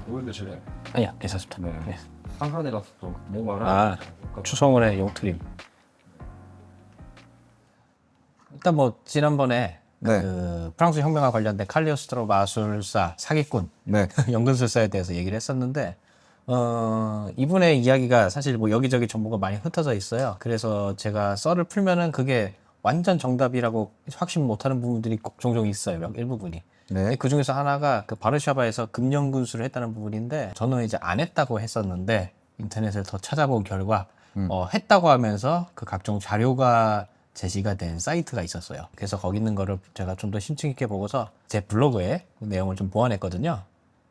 오일 드실래요? 아니야, 괜찮습니다. 네. 네. 한산이라서 또 뭔가를 아, 추성훈의 용트림. 일단 뭐 지난번에 네. 그 프랑스 혁명과 관련된 칼리오스트로 마술사 사기꾼 네. 연금술사에 대해서 얘기를 했었는데 이분의 이야기가 사실 뭐 여기저기 정보가 많이 흩어져 있어요. 그래서 제가 썰을 풀면은 그게 완전 정답이라고 확신 못하는 부분들이 종종 있어요. 일부분이. 네. 그 중에서 하나가 그 바르샤바에서 금연군수를 했다는 부분인데 저는 이제 안 했다고 했었는데 인터넷을 더 찾아본 결과 했다고 하면서 그 각종 자료가 제시가 된 사이트가 있었어요. 그래서 거기 있는 거를 제가 좀 더 심층 있게 보고서 제 블로그에 그 내용을 좀 보완했거든요.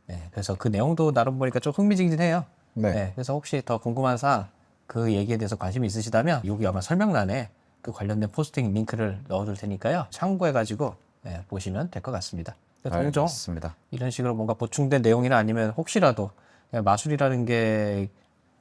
네, 그래서 그 내용도 나름 보니까 좀 흥미진진해요. 네. 네, 그래서 혹시 더 궁금한 사항 그 얘기에 대해서 관심이 있으시다면 여기 아마 설명란에 그 관련된 포스팅 링크를 넣어둘 테니까요. 참고해가지고 보시면 될 것 같습니다. 종종 알겠습니다. 이런 식으로 뭔가 보충된 내용이나 아니면 혹시라도 마술이라는 게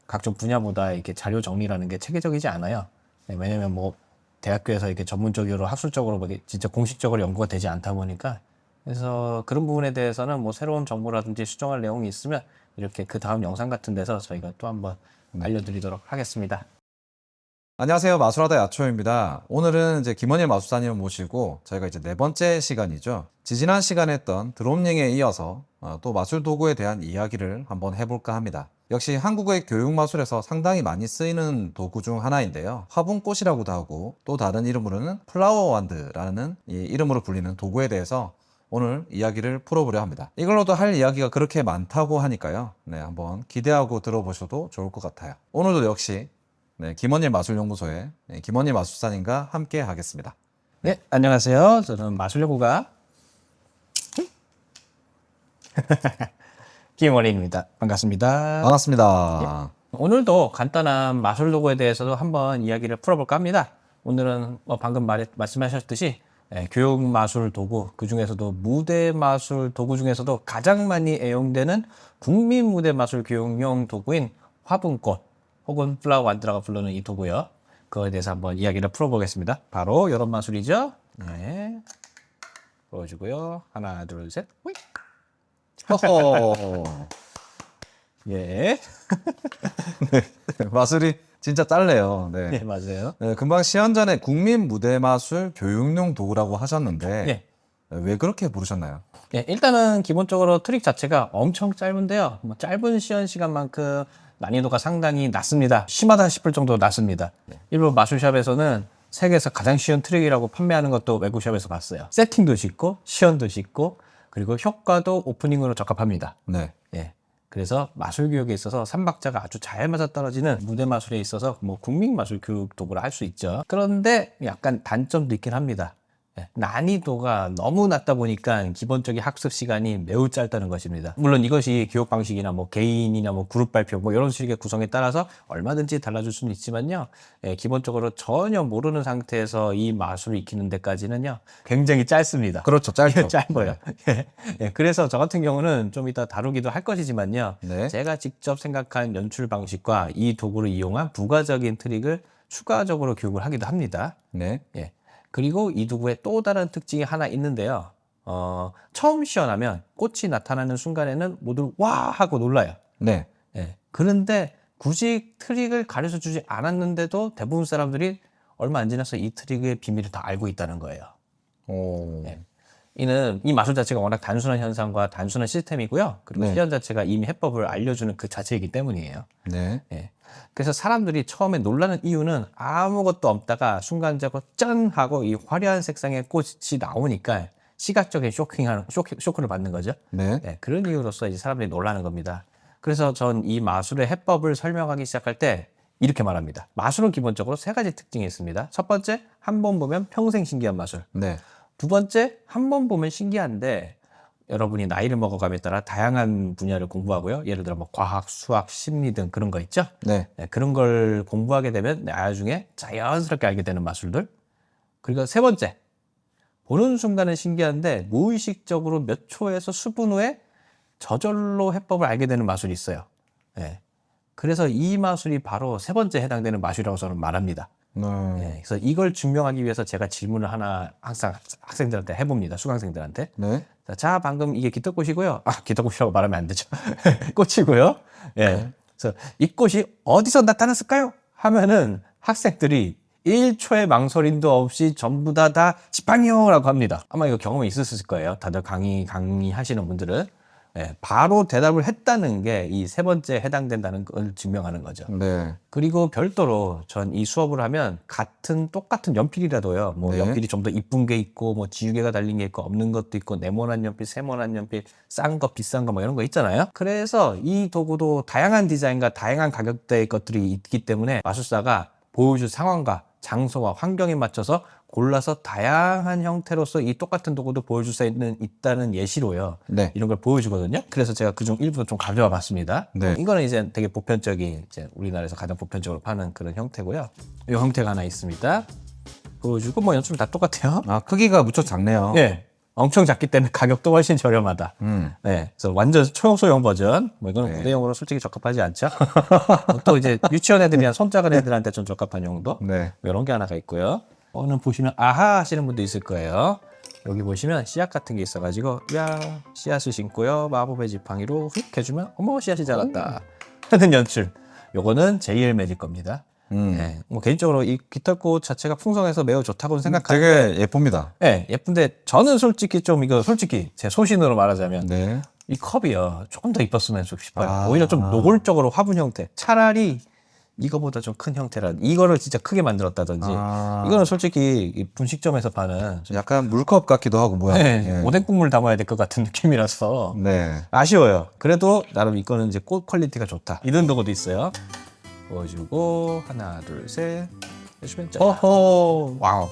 각종 분야보다 이렇게 자료 정리라는 게 체계적이지 않아요. 네, 왜냐면 뭐 대학교에서 이렇게 전문적으로 학술적으로 뭐 이렇게 진짜 공식적으로 연구가 되지 않다 보니까 그래서 그런 부분에 대해서는 뭐 새로운 정보라든지 수정할 내용이 있으면 이렇게 그 다음 영상 같은 데서 저희가 또 한번 알려드리도록 하겠습니다. 안녕하세요. 마술하다 야초입니다. 오늘은 이제 김원일 마술사님을 모시고 저희가 이제 네 번째 시간이죠. 지지난 시간에 했던 드롭링에 이어서 또 마술 도구에 대한 이야기를 한번 해볼까 합니다. 역시 한국의 교육 마술에서 상당히 많이 쓰이는 도구 중 하나인데요. 화분꽃이라고도 하고 또 다른 이름으로는 플라워 완드라는 이 이름으로 불리는 도구에 대해서 오늘 이야기를 풀어보려 합니다. 이걸로도 할 이야기가 그렇게 많다고 하니까요. 네, 한번 기대하고 들어보셔도 좋을 것 같아요. 오늘도 역시 김원일 마술연구소의 김원일 마술사님과 함께 하겠습니다. 네, 안녕하세요. 저는 마술연구가 김원희입니다. 반갑습니다. 반갑습니다. 오늘도 간단한 마술 도구에 대해서도 한번 이야기를 풀어볼까 합니다. 오늘은 뭐 방금 말씀하셨듯이 교육 마술 도구, 그 중에서도 무대 마술 도구 중에서도 가장 많이 애용되는 국민 무대 마술 교육용 도구인 화분꽃 혹은 플라워 완드라고 부르는 이 도구요. 그거에 대해서 한번 이야기를 풀어보겠습니다. 바로 이런 마술이죠. 네. 보여주고요. 하나, 둘, 셋. 호잇. 허허. 예. 마술이 진짜 짧네요. 네. 네, 맞아요. 네, 금방 시연 전에 국민 무대 마술 교육용 도구라고 하셨는데 네. 왜 그렇게 부르셨나요? 네, 일단은 기본적으로 트릭 자체가 엄청 짧은데요. 뭐 짧은 시연 시간만큼 난이도가 상당히 낮습니다. 심하다 싶을 정도로 낮습니다. 일부 마술샵에서는 세계에서 가장 쉬운 트릭이라고 판매하는 것도 외국샵에서 봤어요. 세팅도 쉽고 시연도 쉽고 그리고 효과도 오프닝으로 적합합니다. 네. 예. 그래서 마술 교육에 있어서 삼박자가 아주 잘 맞아떨어지는 무대 마술에 있어서 뭐 국민 마술 교육 도구라 할 수 있죠. 그런데 약간 단점도 있긴 합니다. 예, 난이도가 너무 낮다 보니까 기본적인 학습 시간이 매우 짧다는 것입니다. 물론 이것이 교육 방식이나 뭐 개인이나 뭐 그룹 발표 뭐 이런 식의 구성에 따라서 얼마든지 달라질 수는 있지만요. 예, 기본적으로 전혀 모르는 상태에서 이 마술을 익히는 데까지는요. 굉장히 짧습니다. 그렇죠. 짧죠. 짧아요. 예, 예, 그래서 저 같은 경우는 좀 이따 다루기도 할 것이지만요. 네. 제가 직접 생각한 연출 방식과 이 도구를 이용한 부가적인 트릭을 추가적으로 교육을 하기도 합니다. 네. 예. 그리고 이 도구의 또 다른 특징이 하나 있는데요. 처음 시연하면 꽃이 나타나는 순간에는 모두 와 하고 놀라요. 네. 예. 그런데 굳이 트릭을 가르쳐 주지 않았는데도 대부분 사람들이 얼마 안 지나서 이 트릭의 비밀을 다 알고 있다는 거예요. 오. 네. 이 마술 자체가 워낙 단순한 현상과 단순한 시스템이고요. 그리고 네. 시연 자체가 이미 해법을 알려주는 그 자체이기 때문이에요. 네. 예. 그래서 사람들이 처음에 놀라는 이유는 아무것도 없다가 순간적으로 짠 하고 이 화려한 색상의 꽃이 나오니까 시각적인 쇼크를 받는 거죠. 네. 예, 그런 이유로서 이제 사람들이 놀라는 겁니다. 그래서 전 이 마술의 해법을 설명하기 시작할 때 이렇게 말합니다. 마술은 기본적으로 세 가지 특징이 있습니다. 첫 번째, 한 번 보면 평생 신기한 마술. 네. 두 번째, 한 번 보면 신기한데 여러분이 나이를 먹어감에 따라 다양한 분야를 공부하고요. 예를 들어 뭐 과학, 수학, 심리 등 그런 거 있죠. 네. 네, 그런 걸 공부하게 되면 나중에 자연스럽게 알게 되는 마술들. 그리고 세 번째, 보는 순간은 신기한데 무의식적으로 몇 초에서 수분 후에 저절로 해법을 알게 되는 마술이 있어요. 네. 그래서 이 마술이 바로 세 번째 해당되는 마술이라고 저는 말합니다. 네. 그래서 이걸 증명하기 위해서 제가 질문을 하나 항상 학생들한테 해봅니다. 수강생들한테. 네. 자, 방금 이게 기특꽃이고요. 기특꽃이라고 말하면 안 되죠. 꽃이고요. 네. 그래서 이 꽃이 어디서 나타났을까요? 하면은 학생들이 1초의 망설임도 없이 전부 다 지팡이요라고 합니다. 아마 이거 경험이 있으실 거예요. 다들 강의하시는 분들은. 바로 대답을 했다는 게 이 세 번째 해당된다는 걸 증명하는 거죠. 네. 그리고 별도로 전 이 수업을 하면 똑같은 연필이라도요. 뭐 네. 연필이 좀 더 이쁜 게 있고 뭐 지우개가 달린 게 있고 없는 것도 있고 네모난 연필, 세모난 연필, 싼 거, 비싼 거 뭐 이런 거 있잖아요. 그래서 이 도구도 다양한 디자인과 다양한 가격대의 것들이 있기 때문에 마술사가 보여줄 상황과 장소와 환경에 맞춰서 골라서 다양한 형태로서 이 똑같은 도구도 보여줄 수 있다는 예시로요. 네. 이런 걸 보여주거든요. 그래서 제가 그중 일부 좀 가져와 봤습니다. 네. 이거는 이제 되게 보편적인, 이제 우리나라에서 가장 보편적으로 파는 그런 형태고요. 이 형태가 하나 있습니다. 보여주고, 뭐 연출은 다 똑같아요. 크기가 무척 작네요. 네. 엄청 작기 때문에 가격도 훨씬 저렴하다. 음. 네. 그래서 완전 초소형 버전. 뭐 이거는 네. 무대용으로 솔직히 적합하지 않죠. 또 이제 유치원 애들이나 손작은 애들한테 좀 적합한 용도. 네. 이런 게 하나가 있고요. 오늘 보시면 아하 하시는 분도 있을 거예요. 여기 보시면 씨앗 같은 게 있어가지고 야 씨앗을 심고요. 마법의 지팡이로 휙 해주면 어머 씨앗이 자랐다 하는 연출. 요거는 JL 매직 겁니다. 네. 뭐 개인적으로 이 깃털꽃 자체가 풍성해서 매우 좋다고 생각하는데 되게 예쁩니다. 네, 예쁜데 저는 솔직히 좀 이거 솔직히 제 소신으로 말하자면 네. 이 컵이요 조금 더 이뻤으면 좋 싶어요. 아. 오히려 좀 노골적으로 화분 형태. 차라리 이거보다 좀 큰 형태라 이거를 진짜 크게 만들었다든지 이거는 솔직히 이 분식점에서 파는 약간 물컵 같기도 하고 뭐야. 네, 오뎅 국물 담아야 될 것 같은 느낌이라서 네. 아쉬워요. 그래도 나름 이거는 이제 꽃 퀄리티가 좋다. 이런 도구도 있어요. 보여주고 하나 둘 셋 해주면 짠. 허허. 와우.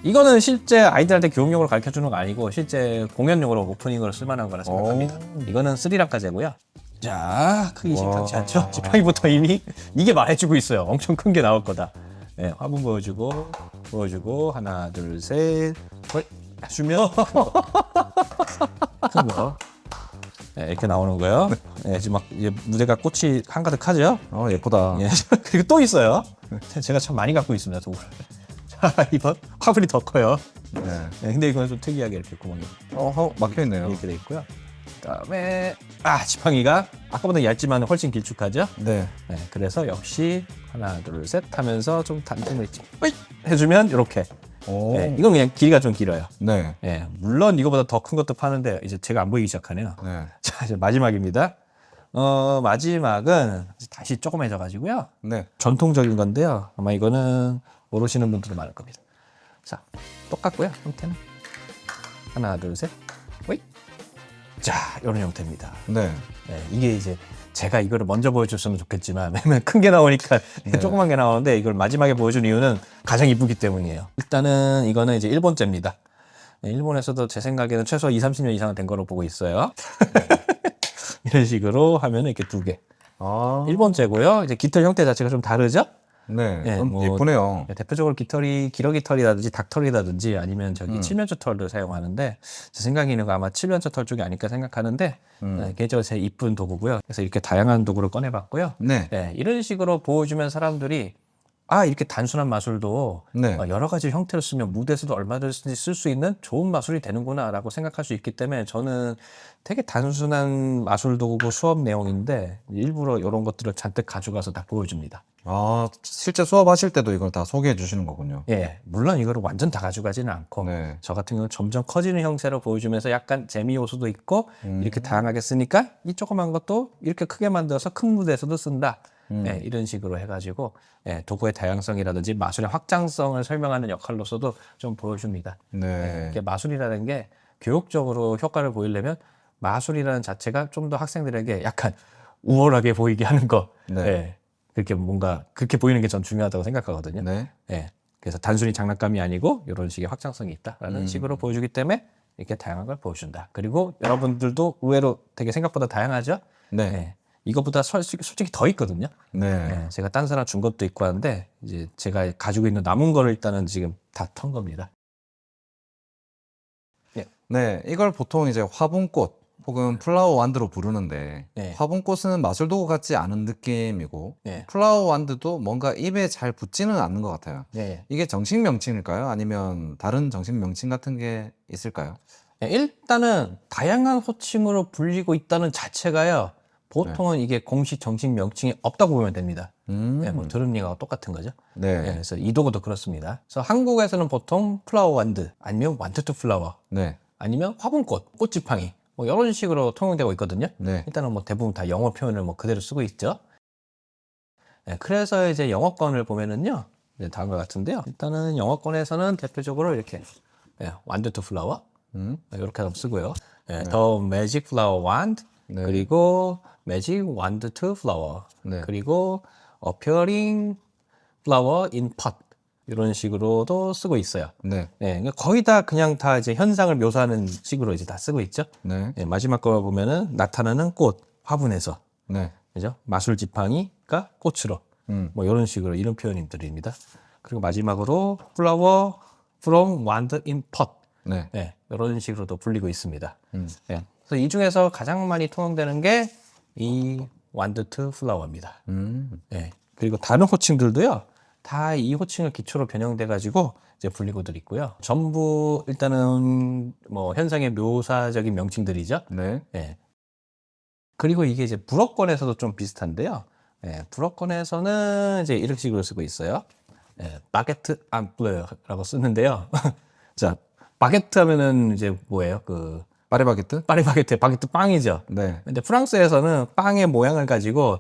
이거는 실제 아이들한테 교육용으로 가르쳐주는 거 아니고 실제 공연용으로 오프닝으로 쓸만한 거라 생각합니다. 이거는 스리랑카 제고요. 자, 크기 심상치 않죠? 지팡이부터 이미 이게 말해주고 있어요. 엄청 큰 게 나올 거다. 네, 화분 보여주고 하나 둘 셋 해주면 큰 거. 네, 이렇게 나오는 거예요. 네, 지금 막 이제 무대가 꽃이 한가득하죠? 예쁘다. 예. 그리고 또 있어요. 제가 참 많이 갖고 있습니다, 도구를. 자, 이번 화분이 더 커요. 네. 네, 근데 이건 좀 특이하게 이렇게 구멍이 막혀 있네요. 이렇게 돼 있고요. 그다음에 지팡이가 아까보다 얇지만 훨씬 길쭉하죠. 네. 네, 그래서 역시 하나 둘 셋 하면서 좀 단tum을 해주면 이렇게. 오. 네, 이건 그냥 길이가 좀 길어요. 네. 네, 물론 이거보다 더 큰 것도 파는데 이제 제가 안 보이기 시작하네요. 네. 자, 이제 마지막입니다. 마지막은 다시 조그매져 가지고요. 네. 전통적인 건데요. 아마 이거는 모르시는 분들도 많을 겁니다. 자, 똑같고요. 형태는 하나, 둘, 셋. 오이. 자, 이런 형태입니다. 네. 네, 이게 이제 제가 이거를 먼저 보여줬으면 좋겠지만 매번 큰 게 나오니까 조그만 게 나오는데 이걸 마지막에 보여준 이유는 가장 이쁘기 때문이에요. 일단은 이거는 이제 일본제입니다. 네, 일본에서도 제 생각에는 최소 20, 30년 이상은 된 거로 보고 있어요. 이런 식으로 하면 이렇게 두 개. 일본제고요. 이제 깃털 형태 자체가 좀 다르죠? 네. 네, 뭐 예쁘네요. 대표적으로 깃털이 기러깃털이라든지 닭털이라든지 아니면 저기 칠면조 털을 사용하는데 제 생각에는 아마 칠면조 털 쪽이 아닐까 생각하는데 개인적으로 제일 이쁜 도구고요. 그래서 이렇게 다양한 도구를 꺼내봤고요. 네. 네, 이런 식으로 보여주면 사람들이 이렇게 단순한 마술도 네. 여러 가지 형태로 쓰면 무대에서도 얼마든지 쓸 수 있는 좋은 마술이 되는구나라고 생각할 수 있기 때문에 저는 되게 단순한 마술 도구 수업 내용인데 일부러 이런 것들을 잔뜩 가져가서 다 보여줍니다. 실제 수업하실 때도 이걸 다 소개해 주시는 거군요. 예, 물론 이거를 완전 다 가져가지는 않고 네. 저 같은 경우는 점점 커지는 형태로 보여주면서 약간 재미 요소도 있고 이렇게 다양하게 쓰니까 이 조그만 것도 이렇게 크게 만들어서 큰 무대에서도 쓴다. 예, 이런 식으로 해가지고 도구의 다양성이라든지 마술의 확장성을 설명하는 역할로서도 좀 보여줍니다. 네. 이게 마술이라는 게 교육적으로 효과를 보이려면 마술이라는 자체가 좀 더 학생들에게 약간 우월하게 보이게 하는 거. 네. 예, 그렇게 뭔가 그렇게 보이는 게 전 중요하다고 생각하거든요. 네. 예, 그래서 단순히 장난감이 아니고 이런 식의 확장성이 있다라는 식으로 보여주기 때문에 이렇게 다양한 걸 보여준다. 그리고 여러분들도 의외로 되게 생각보다 다양하죠. 네. 예, 이거보다 솔직히 더 있거든요. 네. 예, 제가 딴 사람 준 것도 있고 하는데 이제 제가 가지고 있는 남은 거를 일단은 지금 다 턴 겁니다. 네. 이걸 보통 이제 화분꽃 혹은 플라워 완드로 부르는데 네. 화분꽃은 마술도구 같지 않은 느낌이고 네. 플라워 완드도 뭔가 입에 잘 붙지는 않는 것 같아요. 네. 이게 정식 명칭일까요? 아니면 다른 정식 명칭 같은 게 있을까요? 네, 일단은 다양한 호칭으로 불리고 있다는 자체가요. 보통은 이게 공식 정식 명칭이 없다고 보면 됩니다. 네, 뭐 드럼링하고 똑같은 거죠. 네. 네, 그래서 이 도구도 그렇습니다. 그래서 한국에서는 보통 플라워 완드 아니면 완드 투 플라워 네. 아니면 화분꽃, 꽃지팡이 뭐 이런 식으로 통용되고 있거든요. 네. 일단은 뭐 대부분 다 영어 표현을 뭐 그대로 쓰고 있죠. 네, 그래서 이제 영어권을 보면은요, 네, 다음과 같은데요. 일단은 영어권에서는 대표적으로 이렇게 완드 투 플라워 이렇게 한번 쓰고요. 네, 더 매직 플라워 완드 네. 그리고 매직 완드 투 플라워 네. 그리고 appearing flower in pot 이런 식으로도 쓰고 있어요. 네. 네, 그러니까 거의 다 그냥 다 이제 현상을 묘사하는 식으로 이제 다 쓰고 있죠. 네. 네, 마지막 거 보면은 나타나는 꽃 화분에서 네. 그죠? 마술 지팡이가 꽃으로 뭐 이런 식으로 이런 표현들입니다. 그리고 마지막으로 flower from wand in pot 네. 네, 이런 식으로도 불리고 있습니다. 네, 그래서 이 중에서 가장 많이 통용되는 게 이 wand to flower입니다. 네, 그리고 다른 호칭들도요. 다 이 호칭을 기초로 변형돼 가지고 이제 불리고들 있고요. 전부 일단은 뭐 현상의 묘사적인 명칭들이죠. 네. 예. 그리고 이게 이제 불어권에서도 좀 비슷한데요. 예, 불어권에서는 이제 이런 식으로 쓰고 있어요. 예, 바게트 암플레라고 쓰는데요. 자, 바게트 하면은 이제 뭐예요? 그 파리바게뜨? 파리바게트, 바게트 빵이죠. 네. 근데 프랑스에서는 빵의 모양을 가지고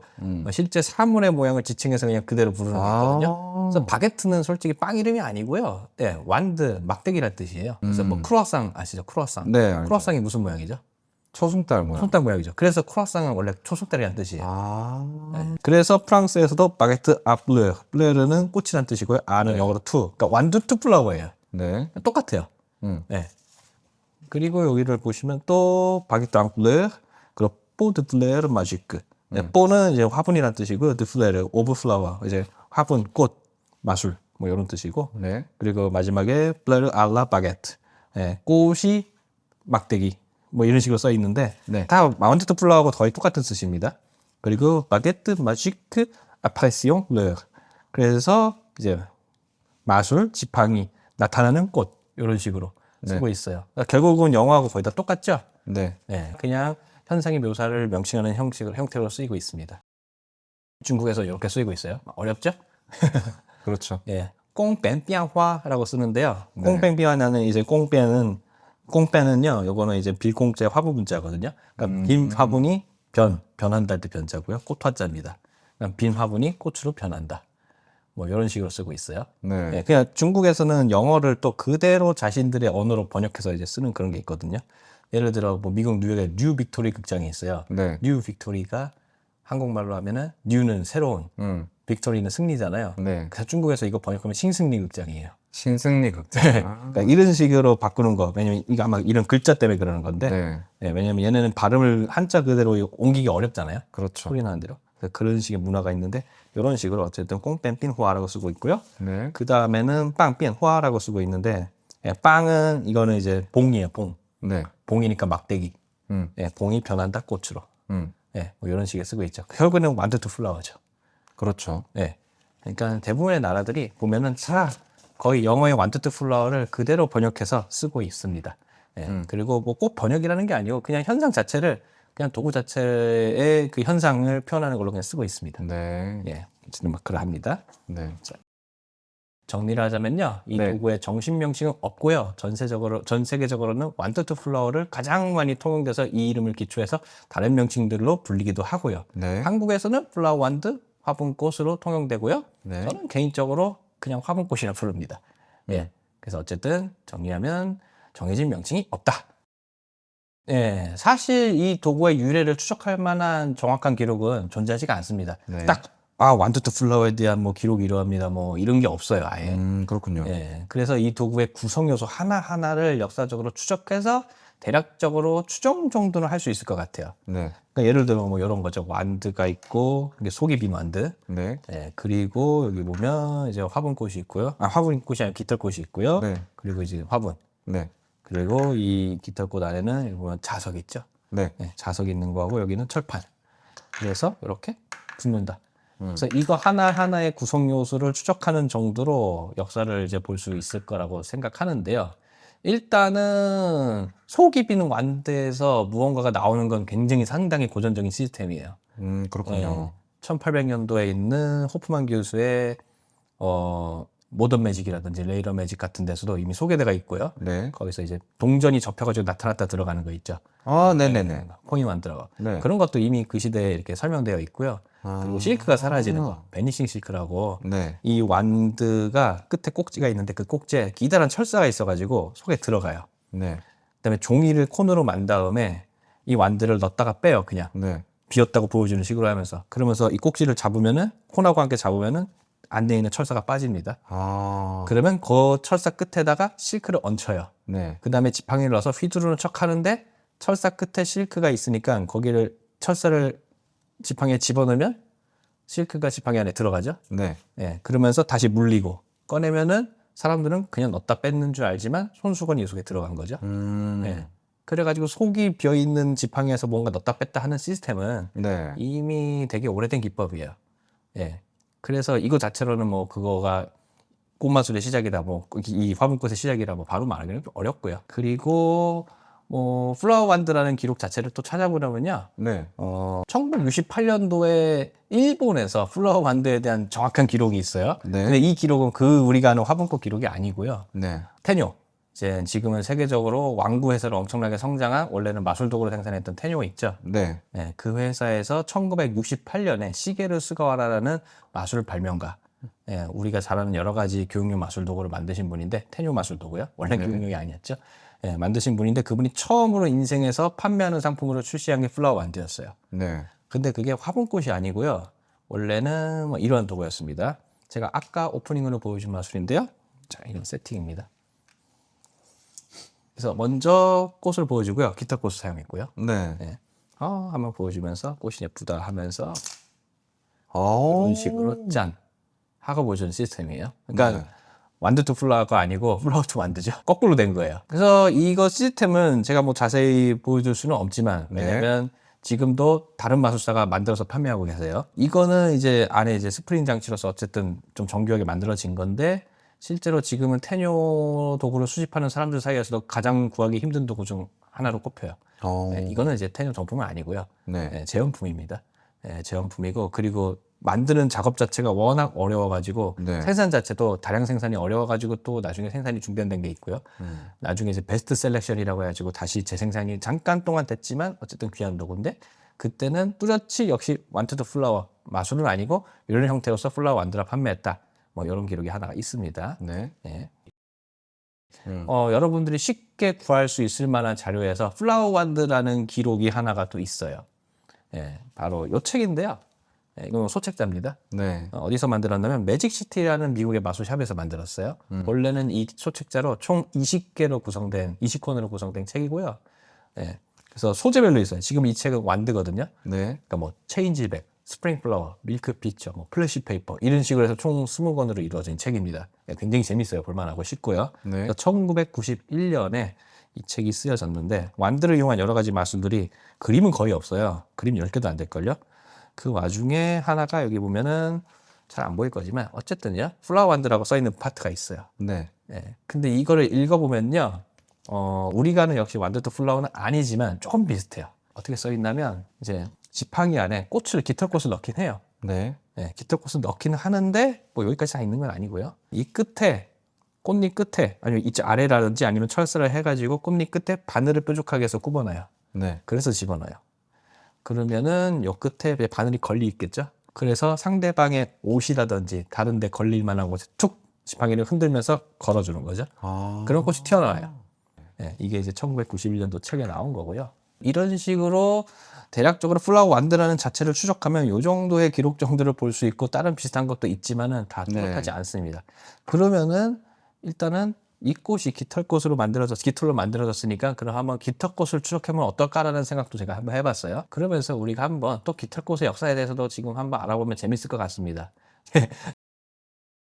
실제 사물의 모양을 지칭해서 그냥 그대로 부르는 게 있거든요. 그래서 바게트는 솔직히 빵 이름이 아니고요. 네, 완드, 막대기란 뜻이에요. 그래서 뭐 크루아상 아시죠? 크루아상. 네, 알죠. 크루아상이 무슨 모양이죠? 초승달 모양. 손딱 모양이죠. 그래서 크루아상은 원래 초속달이라는 뜻이에요. 아. 네. 그래서 프랑스에서도 바게트 아 블레, 블레르는 꽃이란 뜻이고요. 아는 영어로 투, 그러니까 완두 투 플라워예요. 네. 똑같아요. 음. 네. 그리고 여기를 보시면 또 바게트 앙플레, 그리고 뽀 드 플레르 마지크. 네, 뽀는 이제 화분이란 뜻이고, 드 플레르 오브 플라워 이제 화분, 꽃, 마술 뭐 이런 뜻이고. 네. 그리고 마지막에 플레르 알라 바게트. 네, 꽃이 막대기 뭐 이런 식으로 써 있는데 네. 다 마운트 플라워하고 거의 똑같은 뜻입니다. 그리고 바게트 마지크 아파레시옹 레. 그래서 이제 마술, 지팡이, 나타나는 꽃 이런 식으로 쓰고 있어요. 그러니까 결국은 영어하고 거의 다 똑같죠. 네. 네, 그냥 현상의 묘사를 명칭하는 형태로 쓰이고 있습니다. 중국에서 이렇게 쓰이고 있어요. 어렵죠? 그렇죠. 예, 꽁뺀비앙화라고 쓰는데요. 꽁뺀비앙화는 이제 꽁뺀은요, 요거는 이제 빌공자의 화분 문자거든요. 그러니까 빈 화분이 변한다 할 때 변자고요. 꽃화자입니다. 그러니까 빈 화분이 꽃으로 변한다. 뭐 이런 식으로 쓰고 있어요. 네. 네, 그냥 중국에서는 영어를 또 그대로 자신들의 언어로 번역해서 이제 쓰는 그런 게 있거든요. 예를 들어 뭐 미국 뉴욕에 뉴 빅토리 극장이 있어요. 네. 뉴 빅토리가 한국말로 하면은 뉴는 새로운, 빅토리는 승리잖아요. 네. 그래서 중국에서 이거 번역하면 신승리 극장이에요. 신승리 극장. 아. 그러니까 이런 식으로 바꾸는 거. 왜냐면 이거 아마 이런 글자 때문에 그러는 건데. 네. 네, 왜냐면 얘네는 발음을 한자 그대로 옮기기 어렵잖아요. 그렇죠. 소리 나는 대로. 그래서 그런 식의 문화가 있는데 이런 식으로 어쨌든 꽁뺀빈화라고 쓰고 있고요. 네. 그 다음에는 빵빈화라고 쓰고 있는데 예, 빵은 이거는 이제 봉이에요. 봉. 네. 봉이니까 막대기. 음. 예, 봉이 변한다 꽃으로. 음. 예, 뭐 이런 식의 쓰고 있죠. 결국에는 완드 투 플라워죠. 그렇죠. 예. 그러니까 대부분의 나라들이 보면은 다 거의 영어의 완드 투 플라워를 그대로 번역해서 쓰고 있습니다. 예. 그리고 뭐 꼭 번역이라는 게 아니고 그냥 현상 자체를 그냥 도구 자체의 그 현상을 표현하는 걸로 그냥 쓰고 있습니다. 네. 예. 어쨌든 막 그러합니다. 네. 정리를 하자면요. 이 네. 도구의 정식 명칭은 없고요. 전 세계적으로는 완드 투 플라워를 가장 많이 통용돼서 이 이름을 기초해서 다른 명칭들로 불리기도 하고요. 네. 한국에서는 플라워 완드 화분꽃으로 통용되고요. 네. 저는 개인적으로 그냥 화분꽃이라 부릅니다. 예. 그래서 어쨌든 정리하면 정해진 명칭이 없다. 예. 사실 이 도구의 유래를 추적할 만한 정확한 기록은 존재하지가 않습니다. 네. 딱 완드 투 플라워에 대한 뭐 기록이 이러합니다. 뭐 이런 게 없어요, 아예. 그렇군요. 예. 그래서 이 도구의 구성 요소 하나하나를 역사적으로 추적해서 대략적으로 추정 정도는 할 수 있을 것 같아요. 네. 그러니까 예를 들어 뭐 이런 거죠. 완드가 있고 이게 속이 빈 완드. 네. 예. 그리고 여기 보면 이제 화분꽃이 있고요. 화분꽃이 아니라 깃털꽃이 있고요. 네. 그리고 이제 화분. 네. 그리고 이 깃털꽃 안에는 여기 보면 자석 있죠. 네. 네, 자석이 있는 거하고 여기는 철판. 그래서 이렇게 붙는다. 그래서 이거 하나하나의 구성 요소를 추적하는 정도로 역사를 이제 볼 수 있을 거라고 생각하는데요. 일단은 속이 비는 완대에서 무언가가 나오는 건 굉장히 상당히 고전적인 시스템이에요. 그렇군요. 1800년도에 있는 호프만 교수의 모던 매직이라든지 레이더 매직 같은 데서도 이미 소개되어 있고요. 네. 거기서 이제 동전이 접혀가지고 나타났다 들어가는 거 있죠. 아, 네네네. 코인 만들어. 네. 그런 것도 이미 그 시대에 이렇게 설명되어 있고요. 그리고 실크가 사라지는 거, 아. 베니싱 실크라고. 네. 이 완드가 끝에 꼭지가 있는데 그 꼭지에 기다란 철사가 있어가지고 속에 들어가요. 네. 그다음에 종이를 콘으로 만 다음에 이 완드를 넣었다가 빼요, 그냥. 네. 비었다고 보여주는 식으로 하면서. 그러면서 이 꼭지를 잡으면은, 콘하고 함께 잡으면은 안에 있는 철사가 빠집니다. 아. 그러면 그 철사 끝에다가 실크를 얹혀요. 네. 그 다음에 지팡이를 넣어서 휘두르는 척 하는데 철사 끝에 실크가 있으니까 거기를 철사를 지팡이에 집어넣으면 실크가 지팡이 안에 들어가죠. 네. 예, 그러면서 다시 물리고 꺼내면은 사람들은 그냥 넣었다 뺐는 줄 알지만 손수건이 이 속에 들어간 거죠. 예. 그래가지고 속이 비어있는 지팡이에서 뭔가 넣었다 뺐다 하는 시스템은 네. 이미 되게 오래된 기법이에요. 예. 그래서 이거 자체로는 뭐 그거가 꽃마술의 시작이다, 뭐 이 화분꽃의 시작이라 뭐 바로 말하기는 좀 어렵고요. 그리고 뭐 플라워 완드라는 기록 자체를 또 찾아보려면요. 네. 1968년도에 일본에서 플라워 완드에 대한 정확한 기록이 있어요. 네. 근데 이 기록은 그 우리가 아는 화분꽃 기록이 아니고요. 네. 테뇨. 이제 지금은 세계적으로 왕구 회사로 엄청나게 성장한 원래는 마술 도구를 생산했던 테뇨 있죠. 네. 네, 그 회사에서 1968년에 시게루 스가와라라는 마술 발명가. 예, 우리가 잘 아는 여러 가지 교육용 마술 도구를 만드신 분인데 테뇨 마술 도구요. 원래 네. 교육용이 아니었죠. 예, 만드신 분인데 그분이 처음으로 인생에서 판매하는 상품으로 출시한 게 플라워 완드였어요. 네. 근데 그게 화분꽃이 아니고요. 원래는 뭐 이런 도구였습니다. 제가 아까 오프닝으로 보여준 마술인데요. 자, 이런 세팅입니다. 그래서 먼저 꽃을 보여주고요. 깃털 꽃을 사용했고요. 네. 네. 한번 보여주면서 꽃이 예쁘다 하면서 오. 이런 식으로 짠 하고 보여주는 시스템이에요. 그러니까 네. 완드 투 플라워가 아니고 플라워 투 완드죠. 거꾸로 된 거예요. 그래서 이거 시스템은 제가 뭐 자세히 보여줄 수는 없지만 네. 왜냐면 지금도 다른 마술사가 만들어서 판매하고 계세요. 이거는 이제 안에 이제 스프링 장치로서 어쨌든 좀 정교하게 만들어진 건데 실제로 지금은 테뇨 도구를 수집하는 사람들 사이에서도 가장 구하기 힘든 도구 중 하나로 꼽혀요. 오. 네, 이거는 이제 테뇨 정품은 아니고요. 네. 네, 제형품입니다. 네, 제형품이고 그리고 만드는 작업 자체가 워낙 어려워가지고 네. 생산 자체도 다량 생산이 어려워가지고 또 나중에 생산이 중단된 게 있고요. 나중에 이제 베스트 셀렉션이라고 해가지고 다시 재생산이 잠깐 동안 됐지만 어쨌든 귀한 도구인데 그때는 뚜렷이 역시 완투드 플라워 마술은 아니고 이런 형태로서 플라워 완드라 판매했다. 뭐 이런 기록이 하나가 있습니다. 네. 네. 음. 여러분들이 쉽게 구할 수 있을 만한 자료에서 플라워 완드라는 기록이 하나가 또 있어요. 예, 바로 이 책인데요. 예, 이건 소책자입니다. 네. 어디서 만들었냐면 매직시티라는 미국의 마술샵에서 만들었어요. 원래는 이 소책자로 총 20개로 구성된 20콘으로 구성된 책이고요. 예, 그래서 소재별로 있어요. 지금 이 책은 완드거든요. 네. 그러니까 뭐 체인지백, 스프링 플라워, 밀크 피처, 뭐 플래시 페이퍼 이런 식으로 해서 총 20권으로 이루어진 책입니다. 예, 굉장히 재밌어요. 볼만하고 쉽고요. 네. 1991년에 이 책이 쓰여졌는데 완드를 이용한 여러 가지 마술들이 그림은 거의 없어요. 그림 10개도 안 될걸요. 그 와중에 하나가 여기 보면은 잘 안 보일 거지만 어쨌든요. 플라워 완드라고 써있는 파트가 있어요. 네. 예. 근데 이거를 읽어보면요. 우리가 아는 역시 완드 투 플라워는 아니지만 조금 비슷해요. 어떻게 써있냐면 이제 지팡이 안에 깃털꽃을 넣긴 해요. 네. 예, 깃털꽃을 넣긴 하는데 뭐 여기까지 다 있는 건 아니고요. 이 끝에 꽃잎 끝에 아니면 이쪽 아래라든지 아니면 철사를 해가지고 꽃잎 끝에 바늘을 뾰족하게 해서 굽어놔요. 네. 그래서 집어넣어요. 그러면은 요 끝에 바늘이 걸리 있겠죠. 그래서 상대방의 옷이라든지 다른 데 걸릴 만한 곳에 툭 지팡이를 흔들면서 걸어주는 거죠. 아. 그런 꽃이 튀어나와요. 예, 이게 이제 1991년도 책에 나온 거고요. 이런 식으로 대략적으로 플라워 완드라는 자체를 추적하면 이 정도의 기록 정도를 볼 수 있고 다른 비슷한 것도 있지만은 다 뚜렷하지 않습니다. 그러면은 일단은 이 꽃이 깃털로 만들어졌으니까 그럼 한번 깃털꽃을 추적해보면 어떨까라는 생각도 제가 한번 해봤어요. 그러면서 우리가 한번 또 깃털꽃의 역사에 대해서도 지금 한번 알아보면 재밌을 것 같습니다.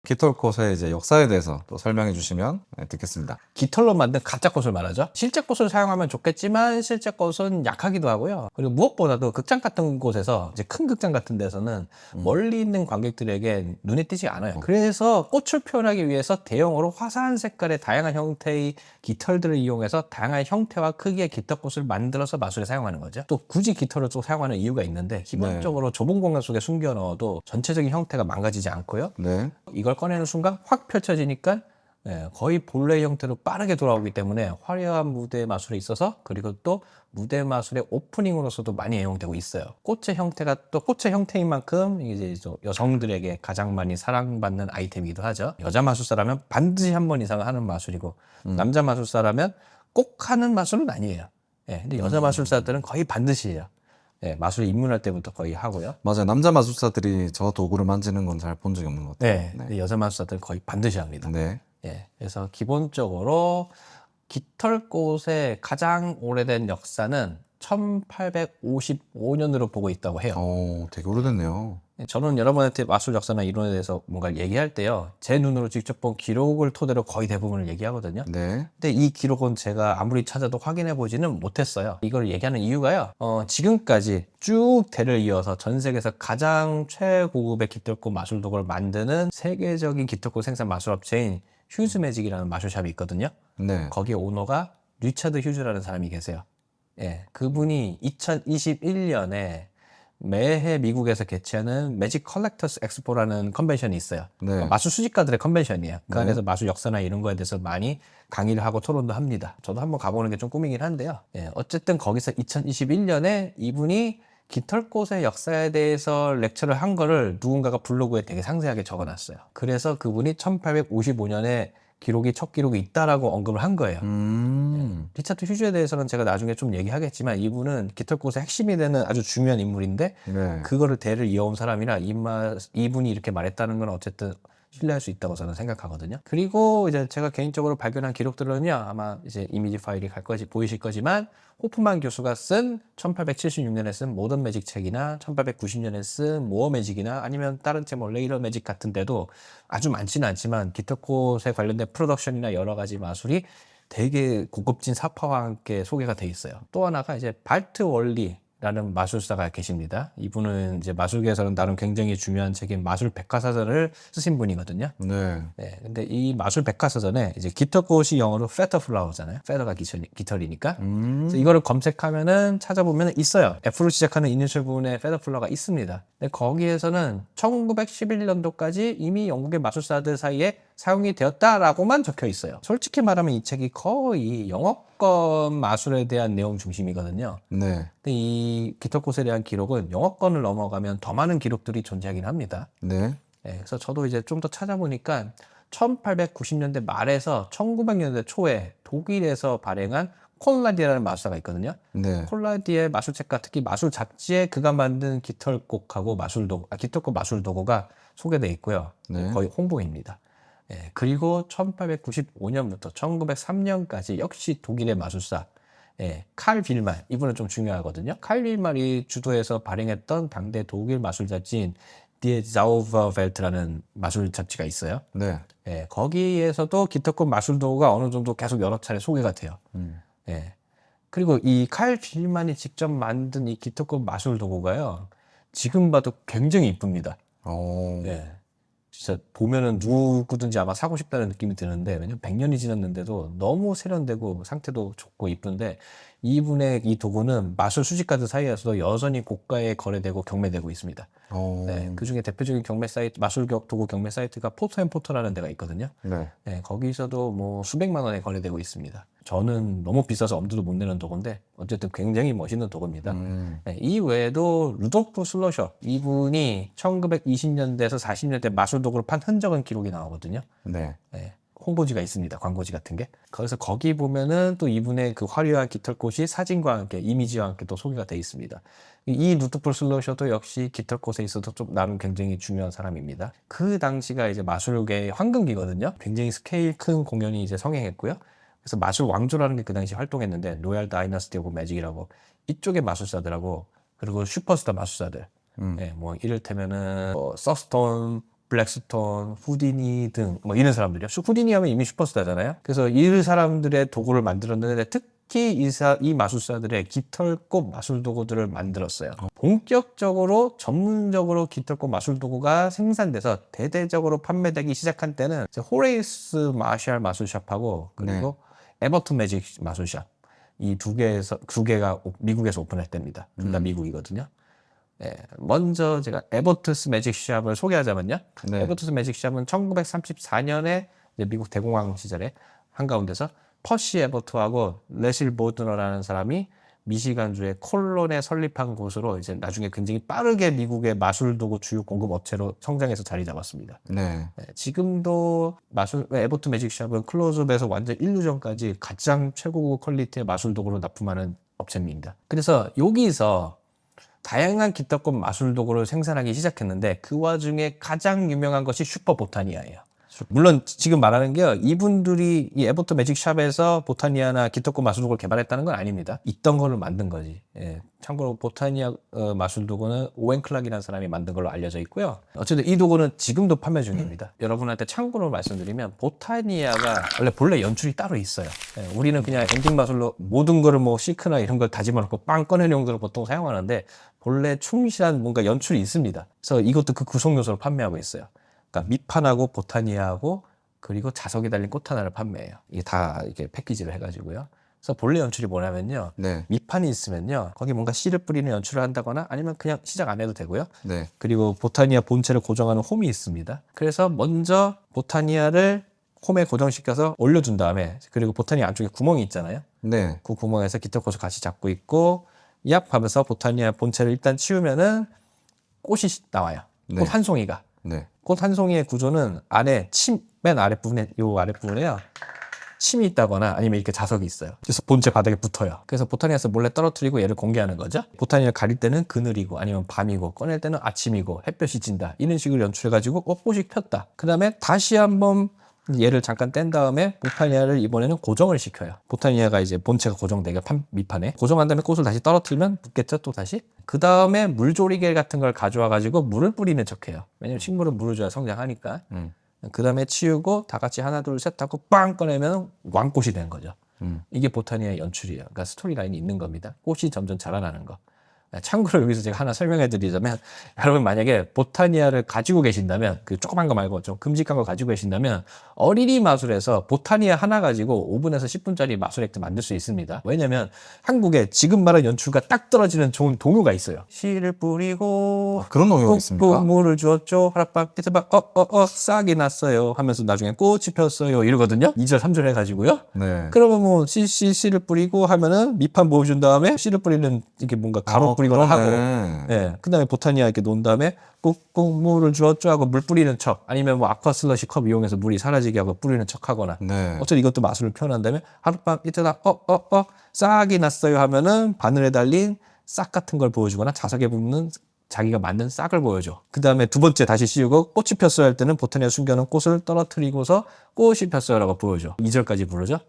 깃털꽃의 이제 역사에 대해서 또 설명해 주시면 듣겠습니다. 깃털로 만든 가짜 꽃을 말하죠. 실제 꽃을 사용하면 좋겠지만 실제 꽃은 약하기도 하고요. 그리고 무엇보다도 극장 같은 곳에서 이제 큰 극장 같은 데서는 멀리 있는 관객들에게 눈에 띄지 않아요. 그래서 꽃을 표현하기 위해서 대형으로 화사한 색깔의 다양한 형태의 깃털들을 이용해서 다양한 형태와 크기의 깃털꽃을 만들어서 마술에 사용하는 거죠. 또 굳이 깃털을 또 사용하는 이유가 있는데 기본적으로 좁은 공간 속에 숨겨 넣어도 전체적인 형태가 망가지지 않고요. 네. 이걸 꺼내는 순간 확 펼쳐지니까 거의 본래 형태로 빠르게 돌아오기 때문에 화려한 무대 마술에 있어서 그리고 또 무대 마술의 오프닝으로서도 많이 애용되고 있어요. 꽃의 형태가 또 꽃의 형태인 만큼 이제 여성들에게 가장 많이 사랑받는 아이템이기도 하죠. 여자 마술사라면 반드시 한 번 이상은 하는 마술이고 남자 마술사라면 꼭 하는 마술은 아니에요. 근데 여자 마술사들은 거의 반드시 해요. 마술 입문할 때부터 거의 하고요. 맞아요. 남자 마술사들이 저 도구를 만지는 건 잘 본 적이 없는 것 같아요. 근데 여자 마술사들은 거의 반드시 합니다. 네. 그래서 기본적으로 깃털꽃의 가장 오래된 역사는 1855년으로 보고 있다고 해요. 되게 오래됐네요. 저는 여러분한테 마술 역사나 이론에 대해서 뭔가를 얘기할 때요, 제 눈으로 직접 본 기록을 토대로 거의 대부분을 얘기하거든요. 네. 근데 이 기록은 제가 아무리 찾아도 확인해 보지는 못했어요. 이걸 얘기하는 이유가요, 지금까지 쭉 대를 이어서 전 세계에서 가장 최고급의 깃털꽃 마술 도구를 만드는 세계적인 깃털꽃 생산 마술업체인 휴즈 매직이라는 마술샵이 있거든요. 네. 거기에 오너가 리차드 휴즈라는 사람이 계세요. 그분이 2021년에 매해 미국에서 개최하는 매직 컬렉터스 엑스포라는 컨벤션이 있어요. 네. 마술 수집가들의 컨벤션이에요. 그 네. 안에서 마술 역사나 이런 거에 대해서 많이 강의를 하고 토론도 합니다. 저도 한번 가보는 게 좀 꿈이긴 한데요. 어쨌든 거기서 2021년에 이분이 깃털꽃의 역사에 대해서 렉처를 한 거를 누군가가 블로그에 되게 상세하게 적어놨어요. 그래서 그분이 1855년에 기록이 첫 기록이 있다라고 언급을 한 거예요. 리차드 휴즈에 대해서는 제가 나중에 좀 얘기하겠지만 이분은 깃털꽃의 핵심이 되는 아주 중요한 인물인데 네. 그거를 대를 이어온 사람이라 이분이 이렇게 말했다는 건 어쨌든 신뢰할 수 있다고 저는 생각하거든요. 그리고 이제 제가 개인적으로 발견한 기록들은요, 아마 이제 이미지 파일이 보이실 거지만 호프만 교수가 쓴 1876년에 쓴 모던 매직 책이나 1890년에 쓴 모어 매직이나 아니면 다른 책 뭐 레이더 매직 같은 데도 아주 많지는 않지만 깃털꽃에 관련된 프로덕션이나 여러 가지 마술이 되게 고급진 사파와 함께 소개가 돼 있어요. 또 하나가 이제 발트 월리라는 마술사가 계십니다. 이분은 이제 마술계에서는 나름 굉장히 중요한 책인 마술 백과사전을 쓰신 분이거든요. 네. 근데 이 마술 백과사전에 이제 깃털꽃이 영어로 feather flower잖아요. feather가 깃털이니까. 그래서 이거를 검색하면은 찾아보면 있어요. F로 시작하는 이니셜 부분에 feather flower가 있습니다. 근데 거기에서는 1911년도까지 이미 영국의 마술사들 사이에 사용이 되었다라고만 적혀 있어요. 솔직히 말하면 이 책이 거의 영어권 마술에 대한 내용 중심이거든요. 네. 근데 이 깃털꽃에 대한 기록은 영어권을 넘어가면 더 많은 기록들이 존재하긴 합니다. 네. 그래서 저도 이제 좀 더 찾아보니까 1890년대 말에서 1900년대 초에 독일에서 발행한 콜라디라는 마술사가 있거든요. 네. 콜라디의 마술책과 특히 마술 잡지에 그가 만든 깃털꽃하고 깃털꽃 마술 도구가 소개되어 있고요. 네. 거의 홍보입니다. 그리고 1895년부터 1903년까지 역시 독일의 마술사 칼 빌말, 이분은 좀 중요하거든요. 칼 빌말이 주도해서 발행했던 당대 독일 마술 잡지인 Die Zauberwelt라는 마술 잡지가 있어요. 네. 거기에서도 깃털꽃 마술 도구가 어느 정도 계속 여러 차례 소개가 돼요. 그리고 이 칼 빌만이 직접 만든 이 깃털꽃 마술 도구가요, 지금 봐도 굉장히 이쁩니다. 진짜 보면은 누구든지 아마 사고 싶다는 느낌이 드는데, 왜냐면 100년이 지났는데도 너무 세련되고 상태도 좋고 이쁜데, 이분의 이 도구는 마술 수집가들 사이에서도 여전히 고가에 거래되고 경매되고 있습니다. 그 중에 대표적인 경매 사이트, 마술 도구 경매 사이트가 포토앤포토라는 데가 있거든요. 거기서도 뭐 수백만 원에 거래되고 있습니다. 저는 너무 비싸서 엄두도 못 내는 도구인데 어쨌든 굉장히 멋있는 도구입니다. 이 외에도 루돌프 슬러셔, 이분이 1920년대에서 40년대 마술 도구를 판 흔적은 기록이 나오거든요. 홍보지가 있습니다. 광고지 같은 게. 그래서 거기 보면은 또 이분의 그 화려한 깃털꽃이 사진과 함께, 이미지와 함께 또 소개가 되어 있습니다. 이 루돌프 슬러셔도 역시 깃털꽃에 있어서 좀 나름 굉장히 중요한 사람입니다. 그 당시가 이제 마술계의 황금기거든요. 굉장히 스케일 큰 공연이 이제 성행했고요. 그래서 마술 왕조라는 게 그 당시 활동했는데, 로얄 다이너스티 오브 매직이라고 이쪽의 마술사들하고, 그리고 슈퍼스타 마술사들, 뭐 이를테면은 서스톤, 블랙스톤, 후디니 등 뭐 이런 사람들이요. 후디니 하면 이미 슈퍼스타잖아요. 그래서 이 사람들의 도구를 만들었는데 특히 이 마술사들의 깃털꽃 마술 도구들을 만들었어요. 본격적으로 전문적으로 깃털꽃 마술 도구가 생산돼서 대대적으로 판매되기 시작한 때는 이제 호레이스 마샬 마술샵하고 그리고 에버튼 매직 마술샵 이 두 개가 미국에서 오픈할 때입니다. 둘 다 미국이거든요. 네, 먼저 제가 에버트스 매직샵을 소개하자면요. 네. 에버트스 매직샵은 1934년에 미국 대공황 시절에 한가운데서 퍼시 에버트하고 레실 보드너라는 사람이 미시간주의 콜론에 설립한 곳으로 이제 나중에 굉장히 빠르게 미국의 마술 도구 주요 공급 업체로 성장해서 자리 잡았습니다. 네. 네, 지금도 에버트 매직샵은 클로즈업에서 완전 일루전까지 가장 최고급 퀄리티의 마술 도구로 납품하는 업체입니다. 그래서 여기서 다양한 깃털꽃 마술 도구를 생산하기 시작했는데 그 와중에 가장 유명한 것이 슈퍼 보타니아예요. 물론 지금 말하는 게 이분들이 이 에버트 매직샵에서 보타니아나 깃털꽃 마술 도구를 개발했다는 건 아닙니다. 있던 거를 만든 거지. 예. 참고로 보타니아 마술 도구는 오웬 클락이라는 사람이 만든 걸로 알려져 있고요. 어쨌든 이 도구는 지금도 판매 중입니다. 여러분한테 참고로 말씀드리면 보타니아가 원래 본래 연출이 따로 있어요. 예. 우리는 그냥 엔딩 마술로 모든 거를 뭐 시크나 이런 걸 다집어 놓고 빵 꺼내는 용도로 보통 사용하는데 본래 충실한 뭔가 연출이 있습니다. 그래서 이것도 그 구성 요소로 판매하고 있어요. 그러니까 밑판하고 보타니아하고 그리고 자석에 달린 꽃 하나를 판매해요. 이게 다 이렇게 패키지를 해가지고요. 그래서 본래 연출이 뭐냐면요. 네. 밑판이 있으면요. 거기 뭔가 씨를 뿌리는 연출을 한다거나 아니면 그냥 시작 안 해도 되고요. 네. 그리고 보타니아 본체를 고정하는 홈이 있습니다. 그래서 먼저 보타니아를 홈에 고정시켜서 올려준 다음에 그리고 보타니아 안쪽에 구멍이 있잖아요. 네. 그 구멍에서 깃털꽃을 같이 잡고 있고 얍 하면서 보타니아 본체를 일단 치우면은 꽃이 나와요. 네. 꽃 한 송이가. 네. 꽃 한 송이의 구조는 안에 맨 아랫부분에, 요 아랫부분에요. 침이 있다거나 아니면 이렇게 자석이 있어요. 그래서 본체 바닥에 붙어요. 그래서 보타니아에서 몰래 떨어뜨리고 얘를 공개하는 거죠. 보타니아를 가릴 때는 그늘이고 아니면 밤이고 꺼낼 때는 아침이고 햇볕이 진다. 이런 식으로 연출해가지고 꽃이 폈다. 그 다음에 다시 한번 얘를 잠깐 뗀 다음에 보타니아를 이번에는 고정을 시켜요. 보타니아가 이제 본체가 고정되게 밑판에 고정한 다음에 꽃을 다시 떨어뜨리면 붙겠죠, 또 다시. 그 다음에 물조리개 같은 걸 가져와 가지고 물을 뿌리는 척해요. 왜냐면 식물은 물을 줘야 성장하니까. 그 다음에 치우고 다 같이 하나 둘 셋 하고 빵 꺼내면 왕꽃이 되는 거죠. 이게 보타니아의 연출이에요. 그러니까 스토리라인이 있는 겁니다. 꽃이 점점 자라나는 거. 참고로 여기서 제가 하나 설명해 드리자면 여러분 만약에 보타니아를 가지고 계신다면 그 조그만 거 말고 좀 큼직한 거 가지고 계신다면 어린이 마술에서 보타니아 하나 가지고 5분에서 10분짜리 마술 액트 만들 수 있습니다. 왜냐면 한국에 지금 말한 연출과 딱 떨어지는 좋은 동요가 있어요. 씨를 뿌리고 그런 동요가 있습니까? 물을 주었죠. 하룻밤 이틀밤 싹이 났어요 하면서 나중에 꽃이 폈어요 이러거든요. 2절 3절 해가지고요. 네. 그러면 뭐 씨를 뿌리고 하면은 밑판 보여준 다음에 씨를 뿌리는 이게 뭔가 가로 뿌리거나 하고, 예, 그 다음에 보타니아 이렇게 놓은 다음에 꾹꾹 물을 주었죠 하고 물 뿌리는 척, 아니면 뭐 아쿠아 슬러시 컵 이용해서 물이 사라지게 하고 뿌리는 척 하거나, 네. 어쨌든 이것도 마술을 표현한 다음에 하룻밤 이틀밤 싹이 났어요 하면은 바늘에 달린 싹 같은 걸 보여주거나 자석에 붙는 자기가 만든 싹을 보여줘. 그 다음에 두 번째 다시 씌우고 꽃이 폈어요 할 때는 보타니아 숨겨놓은 꽃을 떨어뜨리고서 꽃이 폈어요라고 보여줘. 2절까지 부르죠.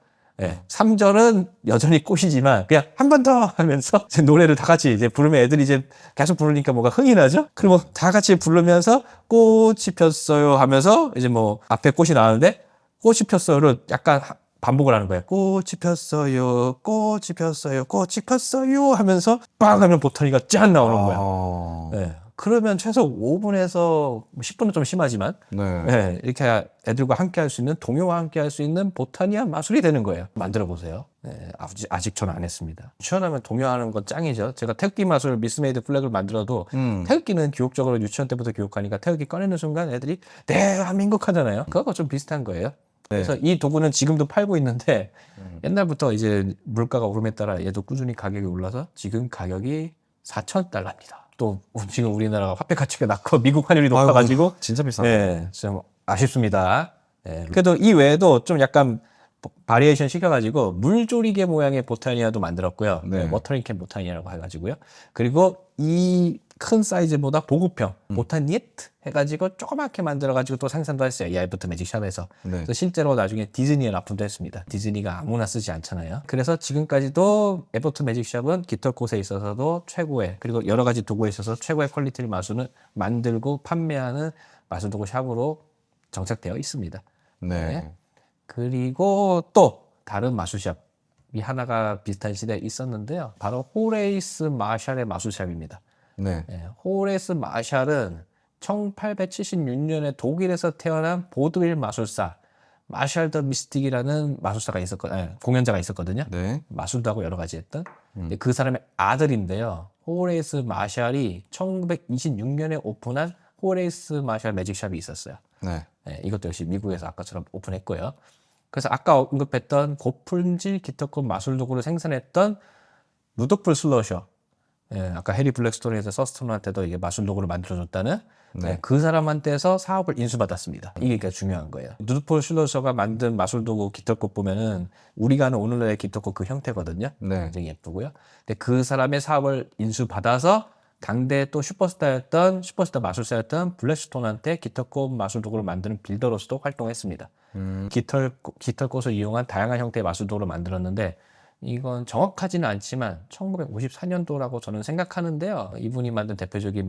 예. 3절은 여전히 꽃이지만 그냥 한 번 더 하면서 이제 노래를 다 같이 이제 부르면 애들이 이제 계속 부르니까 뭔가 흥이 나죠? 그러면 다 같이 부르면서 꽃이 폈어요 하면서 이제 뭐 앞에 꽃이 나오는데 꽃이 폈어요를 약간 반복을 하는 거예요. 꽃이 폈어요, 꽃이 폈어요, 꽃이 폈어요 하면서 빵 하면 보타니가 짠 나오는 거야. 예. 그러면 최소 5분에서 10분은 좀 심하지만 네. 예, 이렇게 애들과 함께 할 수 있는 동요와 함께 할 수 있는 보타니아 마술이 되는 거예요. 만들어 보세요. 예, 아직 저는 안 했습니다. 유치원하면 동요하는 건 짱이죠. 제가 태극기 마술 미스메이드 플래그를 만들어도 태극기는 교육적으로 유치원 때부터 교육하니까 태극기 꺼내는 순간 애들이 대한민국 하잖아요. 그거가 좀 비슷한 거예요. 그래서 이 도구는 지금도 팔고 있는데 옛날부터 이제 물가가 오름에 따라 얘도 꾸준히 가격이 올라서 지금 가격이 $4,000입니다. 또 지금 우리나라가 화폐 가치가 낮고 미국 환율이 높아가지고 진짜 비싸. 예, 좀 아쉽습니다. 예, 그래도 이 외에도 좀 약간 바리에이션 시켜가지고 물조리개 모양의 보타니아도 만들었고요. 네. 워터링 캔 보타니아라고 해가지고요. 그리고 이 큰 사이즈보다 보급형 보타니에트 해가지고 조그맣게 만들어가지고 또 생산도 했어요. 이 알버트 매직샵에서. 네. 그래서 실제로 나중에 디즈니에 납품도 했습니다. 디즈니가 아무나 쓰지 않잖아요. 그래서 지금까지도 알버트 매직샵은 깃털꽃에 있어서도 최고의, 그리고 여러 가지 도구에 있어서 최고의 퀄리티를 만들고 판매하는 마술도구 샵으로 정착되어 있습니다. 네. 그리고 또 다른 마술샵이 하나가 비슷한 시대에 있었는데요. 바로 호레이스 마샬의 마술샵입니다. 네. 호레이스 마샬은 1876년에 독일에서 태어난 보드윌 마술사 마샬 더 미스틱이라는 공연자가 있었거든요. 네. 마술도 하고 여러 가지 했던. 근데 그 사람의 아들인데요. 호레이스 마샬이 1926년에 오픈한 호레이스 마샬 매직샵이 있었어요. 네. 이것도 역시 미국에서 아까처럼 오픈했고요. 그래서 아까 언급했던 고품질 기타급 마술도구를 생산했던 루도프 슬러셔, 아까 해리 블랙스톤에서 서스톤한테도 이게 마술도구를 만들어줬다는 그 사람한테서 사업을 인수받았습니다. 이게 그러니까 중요한 거예요. 루도프 슬러셔가 만든 마술도구 기타급 보면은 우리가 아는 오늘날의 기타급 그 형태거든요. 네. 굉장히 예쁘고요. 근데 그 사람의 사업을 인수받아서 당대 또 슈퍼스타 마술사였던 블랙스톤한테 깃털꽃 마술도구를 만드는 빌더로서도 활동했습니다. 깃털꽃을 이용한 다양한 형태의 마술도구를 만들었는데 이건 정확하지는 않지만 1954년도라고 저는 생각하는데요. 이분이 만든 대표적인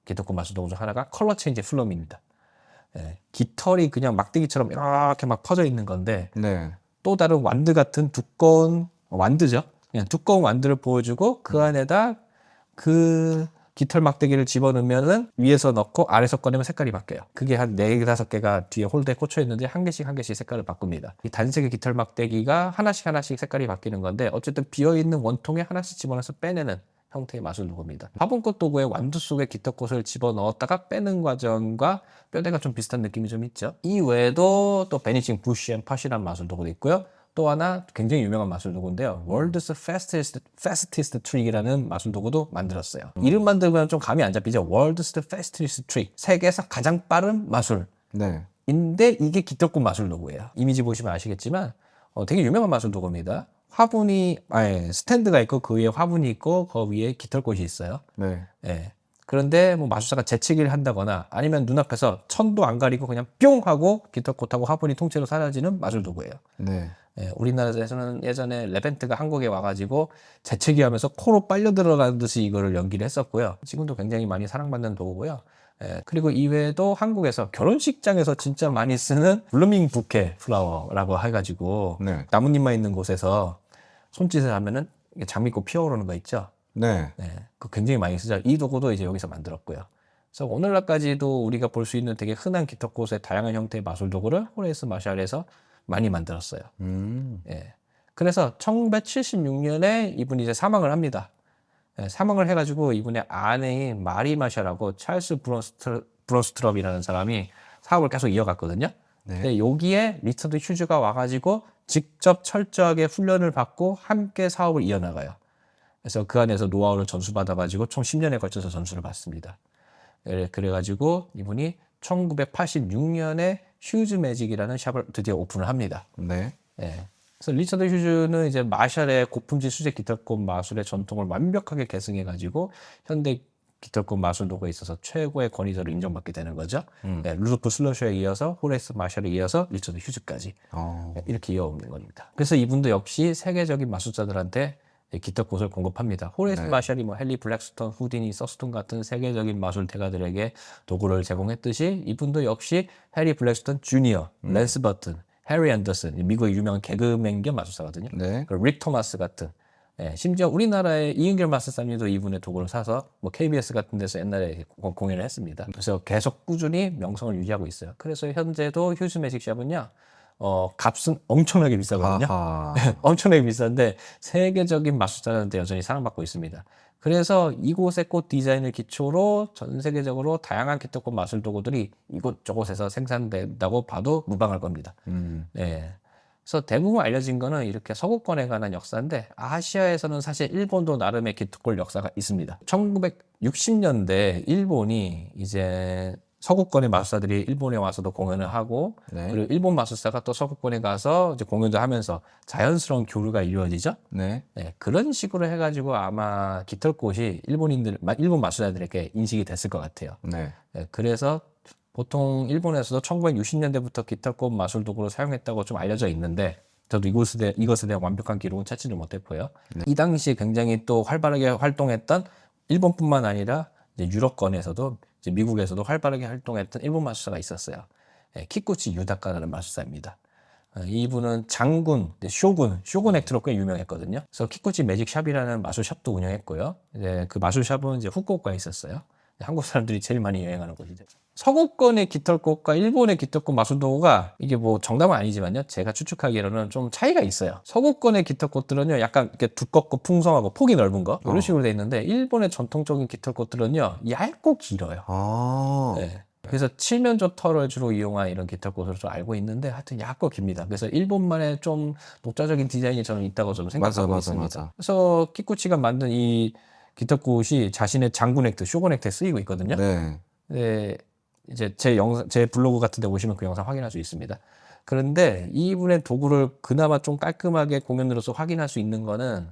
깃털꽃 마술도구 중 하나가 컬러 체인지 플럼입니다. 깃털이 그냥 막대기처럼 이렇게 막 퍼져 있는 건데 네. 또 다른 완드 같은 두꺼운 완드죠. 그냥 두꺼운 완드를 보여주고 그 안에다 그 깃털 막대기를 집어넣으면은 위에서 넣고 아래서 꺼내면 색깔이 바뀌어요. 그게 한 4-5개가 뒤에 홀더에 꽂혀 있는데 한 개씩 색깔을 바꿉니다. 이 단색의 깃털 막대기가 하나씩 색깔이 바뀌는 건데 어쨌든 비어있는 원통에 하나씩 집어넣어서 빼내는 형태의 마술도구입니다. 화분꽃 도구에 완두 속에 깃털꽃을 집어넣었다가 빼는 과정과 뼈대가 좀 비슷한 느낌이 좀 있죠. 이 외에도 또 베니싱 부시 앤 팟이라는 마술도구도 있고요. 또 하나 굉장히 유명한 마술도구인데요. World's Fastest Trick이라는 마술도구도 만들었어요. 이름만 들으면 좀 감이 안 잡히죠. World's Fastest Trick. 세계에서 가장 빠른 마술. 네. 인데 이게 깃털꽃 마술도구예요. 이미지 보시면 아시겠지만 되게 유명한 마술도구입니다. 스탠드가 있고 그 위에 화분이 있고 그 위에 깃털꽃이 있어요. 네. 그런데 뭐 마술사가 재채기를 한다거나 아니면 눈앞에서 천도 안 가리고 그냥 뿅 하고 깃털꽃하고 화분이 통째로 사라지는 마술도구예요. 네. 우리나라에서는 예전에 레벤트가 한국에 와가지고 재채기 하면서 코로 빨려 들어가는 듯이 이거를 연기를 했었고요. 지금도 굉장히 많이 사랑받는 도구고요. 그리고 이외에도 한국에서 결혼식장에서 진짜 많이 쓰는 블루밍 부케 플라워라고 해가지고 나뭇잎만 있는 곳에서 손짓을 하면은 장미꽃 피어오르는 거 있죠. 네. 그 굉장히 많이 쓰죠. 이 도구도 이제 여기서 만들었고요. 그래서 오늘날까지도 우리가 볼 수 있는 되게 흔한 깃털꽃의 다양한 형태의 마술 도구를 호레이스 마샬에서 많이 만들었어요. 그래서 1976년에 이분이 이제 사망을 합니다. 사망을 해가지고 이분의 아내인 마리 마샬하고 찰스 브론스트럽이라는 사람이 사업을 계속 이어갔거든요. 근데 여기에 리처드 휴즈가 와가지고 직접 철저하게 훈련을 받고 함께 사업을 이어나가요. 그래서 그 안에서 노하우를 전수받아가지고 총 10년에 걸쳐서 전수를 받습니다. 그래가지고 이분이 1986년에 휴즈 매직이라는 샵을 드디어 오픈을 합니다. 그래서 리처드 휴즈는 이제 마샬의 고품질 수제 깃털꽃 마술의 전통을 완벽하게 계승해가지고 현대 깃털꽃 마술 도구에 있어서 최고의 권위자로 인정받게 되는 거죠. 루도프 슬러셔에 이어서 호레이스 마샬에 이어서 리처드 휴즈까지 이렇게 이어오는 겁니다. 그래서 이분도 역시 세계적인 마술사들한테 깃털꽃을 공급합니다. 호레이스 마샬이 뭐 헨리 블랙스톤, 후디니, 서스톤 같은 세계적인 마술 대가들에게 도구를 제공했듯이 이분도 역시 해리 블랙스톤 주니어, 랜스 버튼, 해리 앤더슨, 미국의 유명한 개그맨 겸 마술사거든요. 그리고 릭 토마스 같은 심지어 우리나라의 이은결 마술사님도 이분의 도구를 사서 뭐 KBS 같은 데서 옛날에 공연을 했습니다. 그래서 계속 꾸준히 명성을 유지하고 있어요. 그래서 현재도 휴즈 매직샵은요. 값은 엄청나게 비싸거든요. 엄청나게 비싼데 세계적인 마술사들한테 여전히 사랑받고 있습니다. 그래서 이곳의 꽃 디자인을 기초로 전 세계적으로 다양한 깃털꽃 마술 도구들이 이곳저곳에서 생산된다고 봐도 무방할 겁니다. 그래서 대부분 알려진 거는 이렇게 서구권에 관한 역사인데 아시아에서는 사실 일본도 나름의 깃털꽃 역사가 있습니다. 1960년대 일본이 이제 서구권의 마술사들이 일본에 와서도 공연을 하고 그리고 일본 마술사가 또 서구권에 가서 이제 공연도 하면서 자연스러운 교류가 이루어지죠. 그런 식으로 해가지고 아마 깃털꽃이 일본 마술사들에게 인식이 됐을 것 같아요. 그래서 보통 일본에서도 1960년대부터 깃털꽃 마술 도구로 사용했다고 좀 알려져 있는데 저도 이것에 대한 완벽한 기록은 찾지를 못했고요. 이 당시에 굉장히 또 활발하게 활동했던 일본뿐만 아니라 이제 유럽권에서도 이제 미국에서도 활발하게 활동했던 일본 마술사가 있었어요. 예, 키쿠치 유다카라는 마술사입니다. 이분은 장군, 쇼군 액트로 꽤 유명했거든요. 그래서 키쿠치 매직샵이라는 마술샵도 운영했고요. 이제 그 마술샵은 이제 후쿠오카에 있었어요. 한국 사람들이 제일 많이 여행하는 곳이죠. 서구권의 깃털꽃과 일본의 깃털꽃 마술도구가 이게 뭐 정답은 아니지만요. 제가 추측하기로는 좀 차이가 있어요. 서구권의 깃털꽃들은요, 약간 이렇게 두껍고 풍성하고 폭이 넓은 거 이런 식으로 돼 있는데 일본의 전통적인 깃털꽃들은요, 얇고 길어요. 아, 네. 그래서 칠면조 털을 주로 이용한 이런 깃털꽃으로 좀 알고 있는데 하여튼 얇고 깁니다. 그래서 일본만의 좀 독자적인 디자인이 저는 있다고 좀 생각하고 있습니다. 그래서 키쿠치가 만든 이 깃털꽃이 자신의 장군 액트, 쇼군 액트에 쓰이고 있거든요. 네. 네, 이제 제 블로그 같은 데 보시면 그 영상 확인할 수 있습니다. 그런데 이분의 도구를 그나마 좀 깔끔하게 공연으로서 확인할 수 있는 거는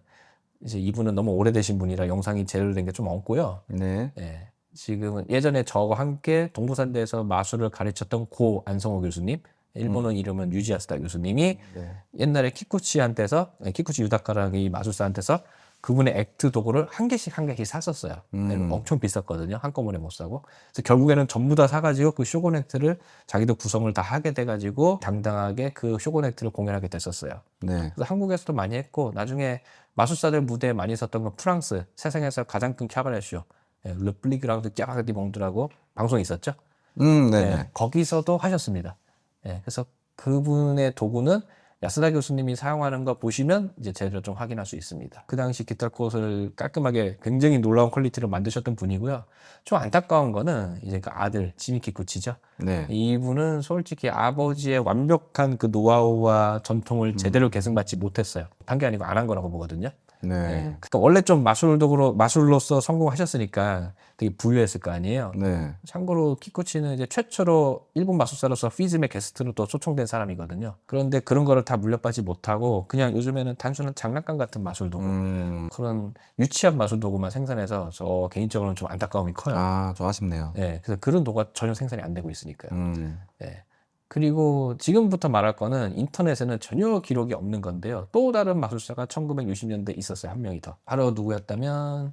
이제 이분은 너무 오래되신 분이라 영상이 제대로 된 게 좀 없고요. 네. 예, 지금은 예전에 저와 함께 동부산대에서 마술을 가르쳤던 고 안성호 교수님, 일본어 이름은 유지아스다 교수님이 네. 옛날에 키쿠치한테서, 키쿠치 유다카라는 이 마술사한테서 그분의 액트 도구를 한 개씩 샀었어요. 엄청 비쌌거든요. 한꺼번에 못 사고. 그래서 결국에는 전부 다 사가지고 그 쇼군 액트를 자기도 구성을 다 하게 돼가지고 당당하게 그 쇼군 액트를 공연하게 됐었어요. 네. 그래서 한국에서도 많이 했고 나중에 마술사들 무대에 많이 썼던 건 프랑스 세상에서 가장 큰 캐바레쇼 르플리그랑드 짜바디 몽드라고 방송이 있었죠. 네네. 네, 거기서도 하셨습니다. 네, 그래서 그분의 도구는 야스다 교수님이 사용하는 거 보시면 이제 제대로 좀 확인할 수 있습니다. 그 당시 깃털꽃을 깔끔하게 굉장히 놀라운 퀄리티로 만드셨던 분이고요. 좀 안타까운 거는 이제 그 아들 지미 키쿠치죠. 네. 이분은 솔직히 아버지의 완벽한 그 노하우와 전통을 제대로 계승받지 못했어요. 한 게 아니고 안 한 거라고 보거든요. 네. 그러니까 원래 좀 마술로서 성공하셨으니까 되게 부유했을 거 아니에요. 네. 참고로 키쿠치는 이제 최초로 일본 마술사로서 피즘의 게스트로 또 초청된 사람이거든요. 그런데 그런 거를 다 물려받지 못하고 그냥 요즘에는 단순한 장난감 같은 마술 도구, 그런 유치한 마술 도구만 생산해서 저 개인적으로는 좀 안타까움이 커요. 아, 좀 아쉽네요. 네, 그래서 그런 도구가 전혀 생산이 안 되고 있으니까요. 네. 그리고 지금부터 말할 거는 인터넷에는 전혀 기록이 없는 건데요. 또 다른 마술사가 1960년대에 있었어요. 한 명이 더. 바로 누구였다면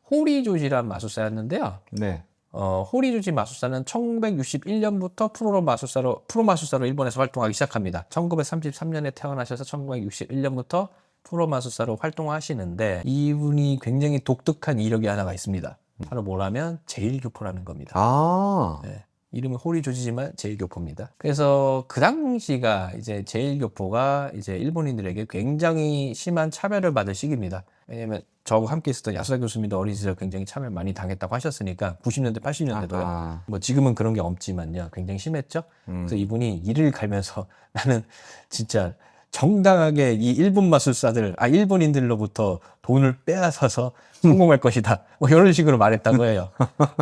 호리조지란 마술사였는데요. 네. 호리조지 마술사는 1961년부터 프로 마술사로 일본에서 활동하기 시작합니다. 1933년에 태어나셔서 1961년부터 프로 마술사로 활동하시는데 이분이 굉장히 독특한 이력이 하나가 있습니다. 바로 뭐라면 제일교포라는 겁니다. 아, 네. 이름은 호리조지지만 제일교포입니다. 그래서 그 당시가 이제 제일교포가 이제 일본인들에게 굉장히 심한 차별을 받을 시기입니다. 왜냐면 저하고 함께 있었던 야수다 교수님도 어린 시절 굉장히 차별 많이 당했다고 하셨으니까 90년대, 80년대도요. 아하. 뭐 지금은 그런 게 없지만요. 굉장히 심했죠. 그래서 이분이 이를 갈면서 나는 진짜 정당하게 이 일본인들로부터 돈을 빼앗아서 성공할 것이다. 뭐 이런 식으로 말했다고 해요.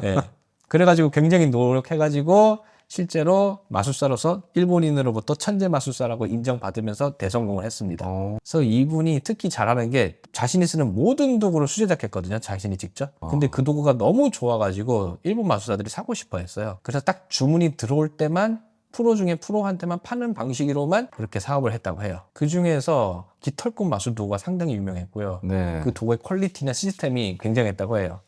네. 그래가지고 굉장히 노력해가지고 실제로 마술사로서 일본인으로부터 천재 마술사라고 인정받으면서 대성공을 했습니다. 그래서 이분이 특히 잘하는 게 자신이 쓰는 모든 도구를 수제작했거든요. 자신이 직접. 근데 그 도구가 너무 좋아가지고 일본 마술사들이 사고 싶어 했어요. 그래서 딱 주문이 들어올 때만 프로 중에 프로한테만 파는 방식으로만 그렇게 사업을 했다고 해요. 그 중에서 깃털꽃 마술 도구가 상당히 유명했고요. 네. 그 도구의 퀄리티나 시스템이 굉장했다고 해요.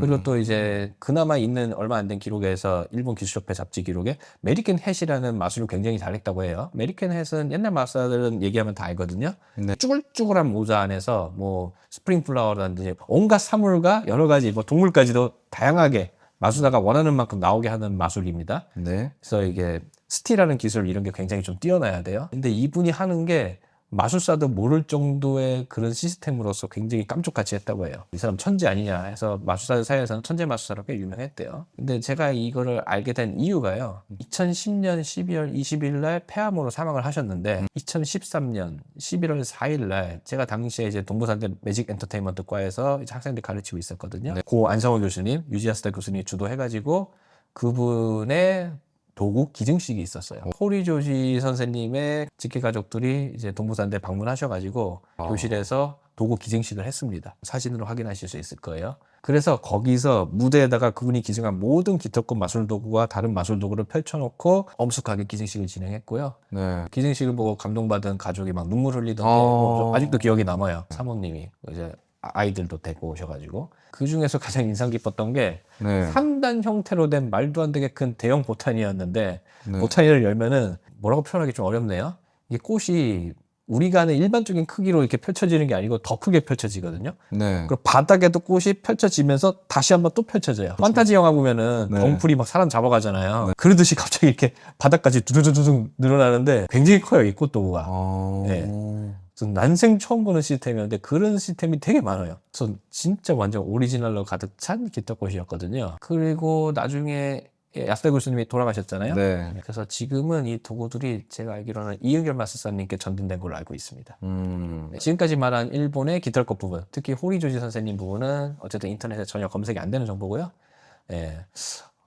그리고 또 이제 그나마 있는 얼마 안 된 기록에서 일본 기술협회 잡지 기록에 메리켄 햇이라는 마술을 굉장히 잘했다고 해요. 메리켄 햇은 옛날 마술사들은 얘기하면 다 알거든요. 네. 쭈글쭈글한 모자 안에서 뭐 스프링 플라워라든지 온갖 사물과 여러 가지 뭐 동물까지도 다양하게 마술사가 원하는 만큼 나오게 하는 마술입니다. 네. 그래서 이게 스틸하는 기술 이런 게 굉장히 좀 뛰어나야 돼요. 근데 이분이 하는 게 마술사도 모를 정도의 그런 시스템으로서 굉장히 깜짝같이 했다고 해요. 이 사람 천재 아니냐 해서 마술사들 사이에서는 천재 마술사로 꽤 유명했대요. 근데 제가 이거를 알게 된 이유가요. 2010년 12월 20일 날 폐암으로 사망을 하셨는데 2013년 11월 4일 날 제가 당시에 이제 동부산대 매직 엔터테인먼트 과에서 이제 학생들 가르치고 있었거든요. 고 안성호 교수님, 유지아스다 교수님이 주도해가지고 그분의 도구 기증식이 있었어요. 호리조지 선생님의 직계 가족들이 이제 동부산대 방문하셔가지고 교실에서 도구 기증식을 했습니다. 사진으로 확인하실 수 있을 거예요. 그래서 거기서 무대에다가 그분이 기증한 모든 깃털꽃 마술 도구와 다른 마술 도구를 펼쳐놓고 엄숙하게 기증식을 진행했고요. 네. 기증식을 보고 감동받은 가족이 막 눈물 흘리던 게 아직도 기억이 남아요. 사모님이 이제 아이들도 데리고 오셔가지고 그 중에서 가장 인상 깊었던 게 네. 3단 형태로 된 말도 안 되게 큰 대형 보타니였는데 네. 보타니를 열면은 뭐라고 표현하기 좀 어렵네요. 이게 꽃이 우리가 아는 일반적인 크기로 이렇게 펼쳐지는 게 아니고 더 크게 펼쳐지거든요. 네. 그리고 바닥에도 꽃이 펼쳐지면서 다시 한번 또 펼쳐져요. 판타지 영화 보면은 네. 덩풀이 막 사람 잡아가잖아요. 그러듯이 갑자기 이렇게 바닥까지 두두두두둑 늘어나는데 굉장히 커요, 이 꽃도구가. 네. 그래서 난생 처음 보는 시스템이었는데 그런 시스템이 되게 많아요. 그래서 진짜 완전 오리지널로 가득 찬 기타꽃이었거든요. 그리고 나중에 야스다 교수님이 돌아가셨잖아요. 네. 그래서 지금은 이 도구들이 제가 알기로는 이은결 마술사님께 전된된 걸로 알고 있습니다. 지금까지 말한 일본의 깃털꽃 부분, 특히 호리조지 선생님 부분은 어쨌든 인터넷에 전혀 검색이 안 되는 정보고요. 예.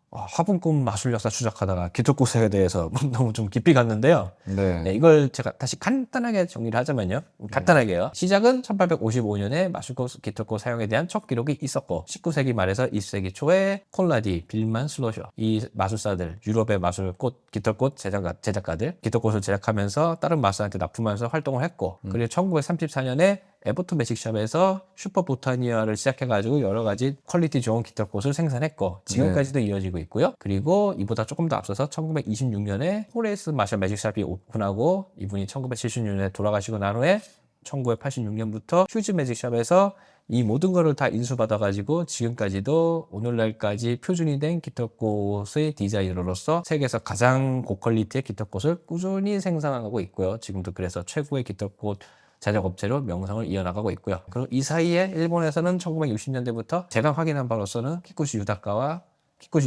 화분꽃 마술 역사 추적하다가 깃털꽃에 대해서 너무 좀 깊이 갔는데요. 네. 네, 이걸 제가 다시 간단하게 정리를 하자면요. 간단하게요. 시작은 1855년에 마술꽃, 깃털꽃 사용에 대한 첫 기록이 있었고 19세기 말에서 20세기 초에 콘라디, 빌만 슬로셔 이 마술사들, 유럽의 마술꽃, 깃털꽃 제작가들 깃털꽃을 제작하면서 다른 마술사한테 납품하면서 활동을 했고 그리고 1934년에 에버톤 매직샵에서 슈퍼 보타니아를 시작해가지고 여러 가지 퀄리티 좋은 깃털꽃을 생산했고 지금까지도 이어지고 있고요. 그리고 이보다 조금 더 앞서서 1926년에 호레이스 마셜 매직샵이 오픈하고 이분이 1976년에 돌아가시고 난 후에 1986년부터 휴즈 매직샵에서 이 모든 거를 다 인수받아가지고 지금까지도 오늘날까지 표준이 된 깃털꽃의 디자이너로서 세계에서 가장 고퀄리티의 깃털꽃을 꾸준히 생산하고 있고요. 지금도 그래서 최고의 깃털꽃 제작업체로 명성을 이어나가고 있고요. 그리고 이 사이에 일본에서는 1960년대부터 제가 확인한 바로서는 키쿠시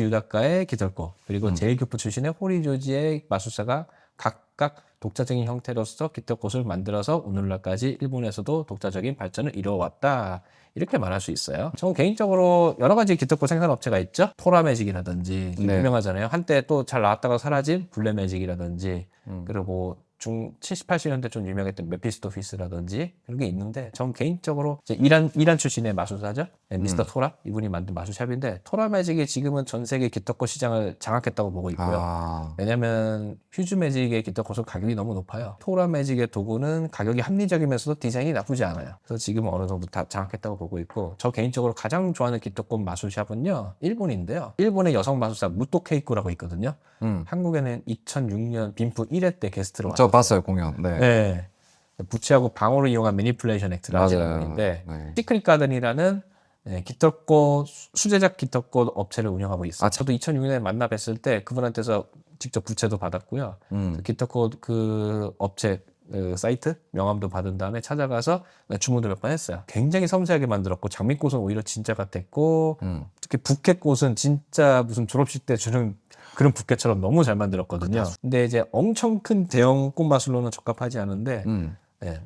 유다카의 깃털꽃 그리고 제일교포 출신의 호리조지의 마술사가 각각 독자적인 형태로서 깃털꽃을 만들어서 오늘날까지 일본에서도 독자적인 발전을 이루어왔다. 이렇게 말할 수 있어요. 저는 개인적으로 여러 가지 깃털꽃 생산업체가 있죠. 토라매직이라든지 네. 유명하잖아요. 한때 또 잘 나왔다가 사라진 블레매직이라든지 그리고 뭐 70, 80년대 좀 유명했던 메피스토피스라든지 그런 게 있는데 전 개인적으로 이제 이란 출신의 마술사죠. 네, 미스터 토라 이분이 만든 마술샵인데 토라 매직이 지금은 전 세계 깃털꽃 시장을 장악했다고 보고 있고요. 왜냐면 휴즈 매직의 깃털꽃은 가격이 너무 높아요. 토라 매직의 도구는 가격이 합리적이면서도 디자인이 나쁘지 않아요. 그래서 지금은 어느 정도 다 장악했다고 보고 있고 저 개인적으로 가장 좋아하는 깃털꽃 마술샵은요 일본인데요. 일본의 여성 마술사 무토 케이코라고 있거든요. 한국에는 2006년 빈프 1회 때 게스트로 왔어요. 저 봤어요, 공연. 네. 네. 부채하고 방어를 이용한 매니플레이션 액트를 하시는 맞아요. 분인데 네. 시크릿 가든이라는 깃털꽃 수제작 깃털꽃 업체를 운영하고 있어요. 저도 2006년에 만나 뵀을 때 그분한테서 직접 부채도 받았고요. 깃털꽃 그 업체 그 사이트 명함도 받은 다음에 찾아가서 주문도 몇 번 했어요. 굉장히 섬세하게 만들었고 장미꽃은 오히려 진짜 같았고 특히 부케꽃은 진짜 무슨 졸업식 때 주는 그런 부케처럼 너무 잘 만들었거든요. 근데 이제 엄청 큰 대형 꽃마술로는 적합하지 않은데 예,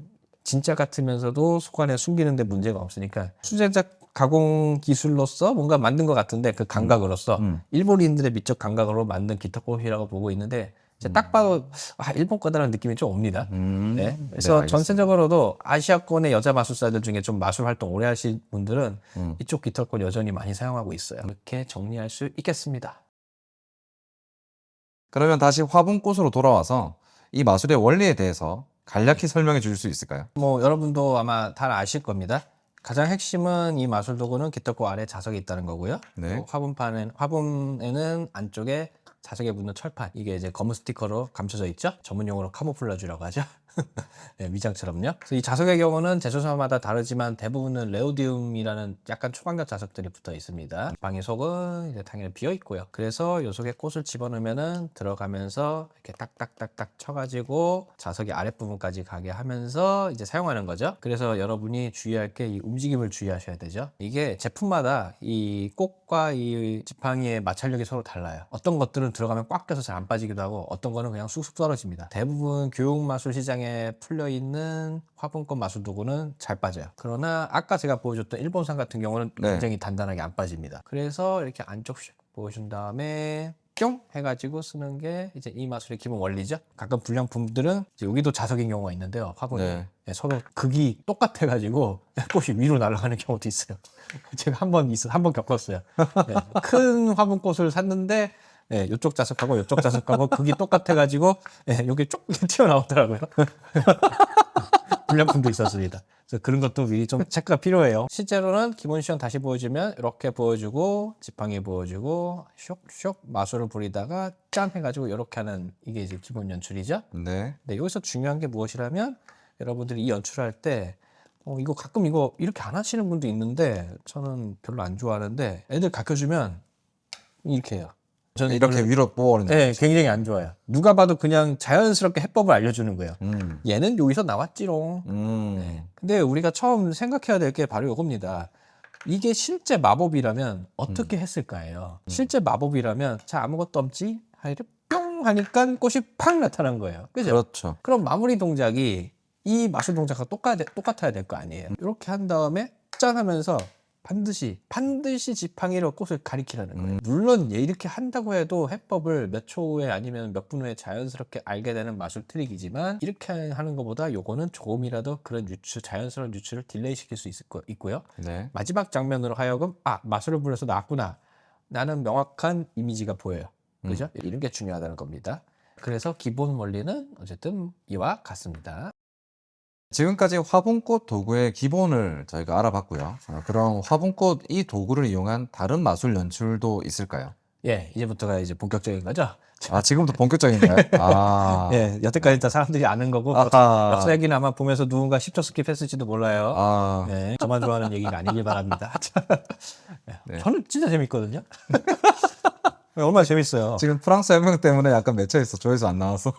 진짜 같으면서도 속안에 숨기는데 문제가 없으니까 수제작 가공 기술로서 뭔가 만든 것 같은데 그 감각으로서 일본인들의 미적 감각으로 만든 깃털꽃이라고 보고 있는데 이제 딱 봐도 일본 거다라는 느낌이 좀 옵니다. 네. 그래서 네, 전체적으로도 아시아권의 여자 마술사들 중에 좀 마술 활동 오래 하신 분들은 이쪽 깃털꽃 여전히 많이 사용하고 있어요. 이렇게 정리할 수 있겠습니다. 그러면 다시 화분꽃으로 돌아와서 이 마술의 원리에 대해서 간략히 설명해 주실 수 있을까요? 뭐 여러분도 아마 다 아실 겁니다. 가장 핵심은 이 마술 도구는 깃털꽃 아래 자석이 있다는 거고요. 네. 화분에는 안쪽에 자석에 붙는 철판 이게 이제 검은 스티커로 감춰져 있죠. 전문 용어로 카모플라주라고 하죠. 네, 위장처럼요. 그래서 이 자석의 경우는 제조사마다 다르지만 대부분은 레오디움이라는 약간 초강력 자석들이 붙어 있습니다. 방의 속은 이제 당연히 비어 있고요. 그래서 이 속에 꽃을 집어넣으면은 들어가면서 이렇게 딱딱딱딱 쳐가지고 자석의 아랫부분까지 가게 하면서 이제 사용하는 거죠. 그래서 여러분이 주의할 게 이 움직임을 주의하셔야 되죠. 이게 제품마다 이 꽃과 이 지팡이의 마찰력이 서로 달라요. 어떤 것들은 들어가면 꽉 껴서 잘 안 빠지기도 하고 어떤 거는 그냥 쑥쑥 떨어집니다. 대부분 교육마술 시장에 풀려있는 화분꽃 마술 도구는 잘 빠져요. 그러나 아까 제가 보여줬던 일본산 같은 경우는 굉장히 단단하게 안 빠집니다. 그래서 이렇게 안쪽 슉 보여준 다음에 뿅 해가지고 쓰는 게 이제 이 마술의 기본 원리죠. 가끔 불량품들은 이제 여기도 자석인 경우가 있는데요. 화분이 네, 서로 극이 똑같아가지고 꽃이 위로 날아가는 경우도 있어요. 제가 한 번 겪었어요. 네, 큰 화분꽃을 샀는데 네, 이쪽 자석하고 이쪽 자석하고 극이 똑같아가지고 네, 여기 쭉 튀어나오더라고요. 불량품도 있었습니다. 그래서 그런 것도 미리 좀 체크가 필요해요. 실제로는 기본 시험 다시 보여주면 이렇게 보여주고 지팡이 보여주고 쇽쇽 마술을 부리다가 짠 해가지고 이렇게 하는 이게 이제 기본 연출이죠. 네. 근데 여기서 중요한 게 무엇이라면 여러분들이 이 연출할 때 이거 가끔 이거 이렇게 안 하시는 분도 있는데 저는 별로 안 좋아하는데 애들 가르쳐주면 이렇게 해요. 저는 이렇게 이거를 위로 뽑아버리는 네, 거지. 굉장히 안 좋아요. 누가 봐도 그냥 자연스럽게 해법을 알려주는 거예요. 얘는 여기서 나왔지롱. 근데 우리가 처음 생각해야 될 게 바로 이겁니다. 이게 실제 마법이라면 어떻게 했을까요? 실제 마법이라면 자 아무것도 없지? 하이를 뿅 하니까 꽃이 팍 나타난 거예요. 그죠? 그렇죠. 그럼 마무리 동작이 이 마술 동작과 똑같아야 될 거 아니에요. 이렇게 한 다음에 짠 하면서 반드시 지팡이로 꽃을 가리키라는 거예요. 물론 이렇게 한다고 해도 해법을 몇 초 후에 아니면 몇 분 후에 자연스럽게 알게 되는 마술 트릭이지만 이렇게 하는 것보다 요거는 조금이라도 그런 자연스러운 유출을 딜레이 시킬 수 있고요. 네. 마지막 장면으로 하여금 마술을 부려서 나왔구나. 나는 명확한 이미지가 보여요. 그죠? 이런 게 중요하다는 겁니다. 그래서 기본 원리는 어쨌든 이와 같습니다. 지금까지 화분꽃 도구의 기본을 저희가 알아봤고요. 그럼 화분꽃 이 도구를 이용한 다른 마술 연출도 있을까요? 예, 이제부터가 이제 본격적인 거죠. 아, 지금부터 본격적인가요? 아, 예, 여태까지 다 사람들이 아는 거고 아하. 역사 얘기는 아마 보면서 누군가 10초 스킵했을지도 몰라요. 아, 네, 저만 좋아하는 얘기가 아니길 바랍니다. 네. 저는 진짜 재밌거든요. 얼마나 재밌어요. 지금 프랑스 혁명 때문에 약간 맺혀 있어. 조회수 안 나와서.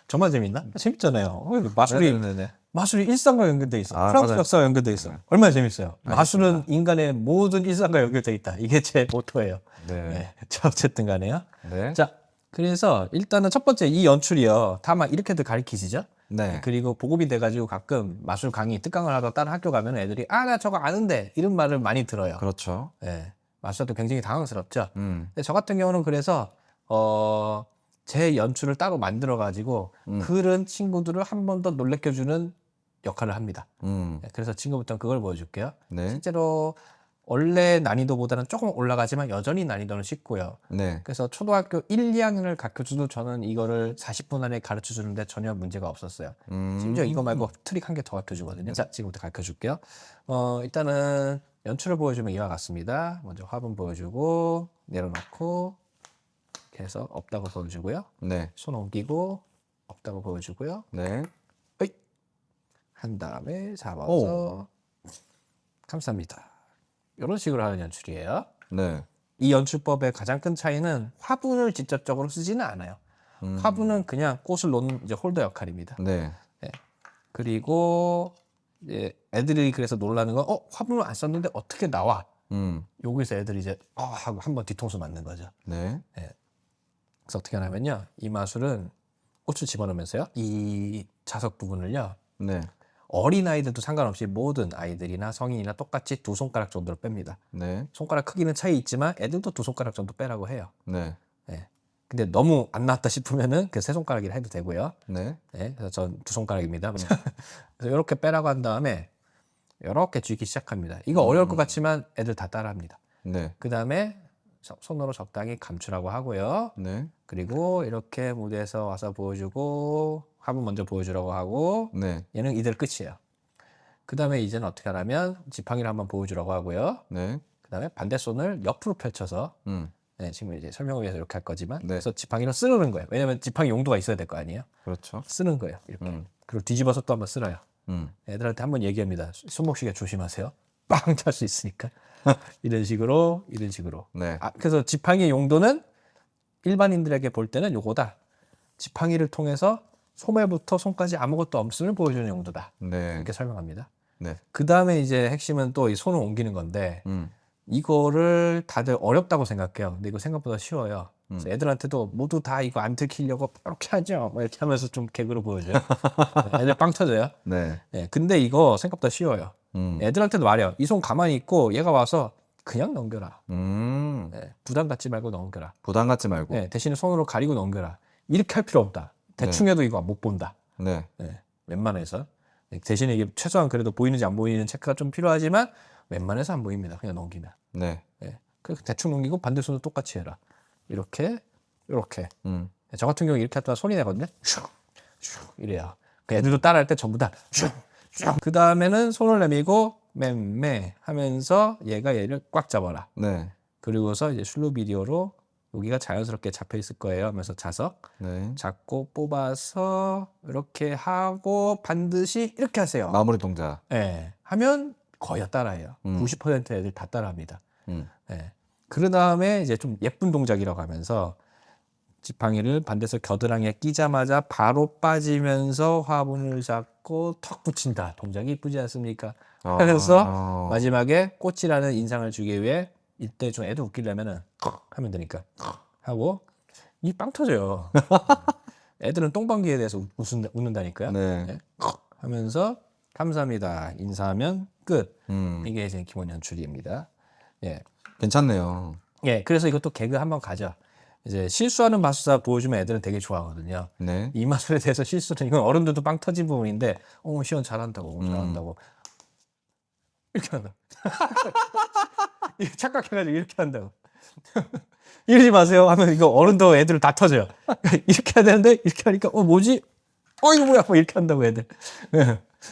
저만 재밌나? 재밌잖아요. 마술이 네네네. 마술이 일상과 연결돼 있어. 아, 프랑스 맞아요. 역사와 연결돼 있어. 얼마나 재밌어요. 마술은 인간의 모든 일상과 연결돼 있다. 이게 제 모토예요. 네. 네. 자, 어쨌든 간에요. 네. 자, 그래서 일단은 첫 번째 이 연출이요. 다만 이렇게들 가리키시죠. 네. 그리고 보급이 돼가지고 가끔 마술 강의 특강을 하다 다른 학교 가면 애들이 나 저거 아는데 이런 말을 많이 들어요. 그렇죠. 예. 마술도 굉장히 당황스럽죠. 음. 근데 저 같은 경우는 그래서 제 연출을 따로 만들어 가지고 그런 친구들을 한 번 더 놀래켜주는 역할을 합니다. 예, 그래서 지금부터 그걸 보여줄게요. 네. 실제로 원래 난이도보다는 조금 올라가지만 여전히 난이도는 쉽고요. 네. 그래서 초등학교 1, 2학년을 가르쳐줘도 저는 이거를 40분 안에 가르쳐 주는데 전혀 문제가 없었어요. 심지어 이거 말고 트릭 한 개 더 가르쳐 주거든요. 자, 지금부터 가르쳐 줄게요. 일단은 연출을 보여주면 이와 같습니다. 먼저 화분 보여주고 내려놓고 이렇게 해서 없다고 보여주고요. 네. 손 옮기고 없다고 보여주고요. 네. 어이! 한 다음에 잡아서 감쌉니다. 이런 식으로 하는 연출이에요. 네. 이 연출법의 가장 큰 차이는 화분을 직접적으로 쓰지는 않아요. 화분은 그냥 꽃을 놓는 이제 홀더 역할입니다. 네. 네. 그리고 이제 애들이 그래서 놀라는 건 화분을 안 썼는데 어떻게 나와? 여기서 애들이 이제 하고 한번 뒤통수 맞는 거죠. 네. 그래서 어떻게 하냐면요, 이 마술은 꽃을 집어넣으면서요, 이 자석 부분을요, 네. 어린 아이들도 상관없이 모든 아이들이나 성인이나 똑같이 2손가락 정도로 뺍니다. 네. 손가락 크기는 차이 있지만 애들도 2손가락 정도 빼라고 해요. 네. 네. 근데 너무 안 나왔다 싶으면은 그 3손가락이라 해도 되고요. 네. 네. 그래서 전 2손가락입니다. 그래서 이렇게 빼라고 한 다음에 이렇게 쥐기 시작합니다. 이거 어려울 것 같지만 애들 다 따라합니다. 네. 그 다음에 손으로 적당히 감추라고 하고요. 네. 그리고 이렇게 무대에서 와서 보여주고 화분 먼저 보여주라고 하고 네. 얘는 이대로 끝이에요. 그 다음에 이제는 어떻게 하냐면 지팡이를 한번 보여주라고 하고요. 네. 그 다음에 반대 손을 옆으로 펼쳐서 네, 지금 이제 설명을 위해서 이렇게 할 거지만 네. 그래서 지팡이로 쓰는 거예요. 왜냐면 지팡이 용도가 있어야 될 거 아니에요. 그렇죠. 쓰는 거예요. 이렇게. 그리고 뒤집어서 또 한번 쓸어요. 음. 애들한테 한번 얘기합니다. 손목시계 조심하세요. 빵 찰 수 있으니까. 이런 식으로. 네. 그래서 지팡이의 용도는 일반인들에게 볼 때는 요거다. 지팡이를 통해서 소매부터 손까지 아무것도 없음을 보여주는 용도다. 네. 이렇게 설명합니다. 네. 그 다음에 이제 핵심은 또 이 손을 옮기는 건데 이거를 다들 어렵다고 생각해요. 근데 이거 생각보다 쉬워요. 그래서 애들한테도 모두 다 이거 안 들키려고 이렇게 하죠. 뭐 이렇게 하면서 좀 개그로 보여줘요. 애들 빵 터져요. 네. 네, 근데 이거 생각보다 쉬워요. 애들한테도 말해요. 이 손 가만히 있고 얘가 와서 그냥 넘겨라. 네, 부담 갖지 말고 넘겨라. 부담 갖지 말고. 네, 대신에 손으로 가리고 넘겨라. 이렇게 할 필요 없다. 대충 해도 이거 못 본다. 네. 네, 웬만해서. 네, 대신에 이게 최소한 그래도 보이는지 안 보이는 체크가 좀 필요하지만 웬만해서 안 보입니다. 그냥 넘기면. 네. 네, 그래서 대충 넘기고 반대 손도 똑같이 해라. 이렇게. 네, 저 같은 경우 이렇게 하다가 손이 나거든요. 슉, 슉 이래요. 그 애들도 따라할 때 전부 다 그 다음에는 손을 내밀고 맴매 하면서 얘를 꽉 잡아라. 네. 그리고서 이제 슬로우 비디오로 여기가 자연스럽게 잡혀 있을 거예요 하면서 자석 네. 잡고 뽑아서 이렇게 하고 반드시 이렇게 하세요. 마무리 동작. 예. 하면 거의 다 따라해요. 90% 애들 다 따라합니다. 예. 그 다음에 이제 좀 예쁜 동작이라고 하면서 지팡이를 반대서 겨드랑이에 끼자마자 바로 빠지면서 화분을 잡고 턱 붙인다. 동작이 이쁘지 않습니까? 하면서 마지막에 꽃이라는 인상을 주기 위해 이때 좀 애들 웃기려면은 하면 되니까 하고 이 빵 터져요. 애들은 똥방귀에 대해서 웃는다니까요. 네. 네. 하면서 감사합니다. 인사하면 끝. 음. 이게 이제 기본 연출입니다. 예. 괜찮네요. 예. 그래서 이것도 개그 한번 가죠. 이제 실수하는 마술사 보여주면 애들은 되게 좋아하거든요. 네. 이 마술에 대해서 실수는 이건 어른들도 빵 터진 부분인데, 시원 잘한다고, 잘한다고. 이렇게 한다. 이게 착각해가지고 이렇게 한다고. 이러지 마세요 하면 이거 어른도 애들 다 터져요. 이렇게 해야 되는데 이렇게 하니까 뭐지? 이거 뭐야? 뭐 이렇게 한다고 애들.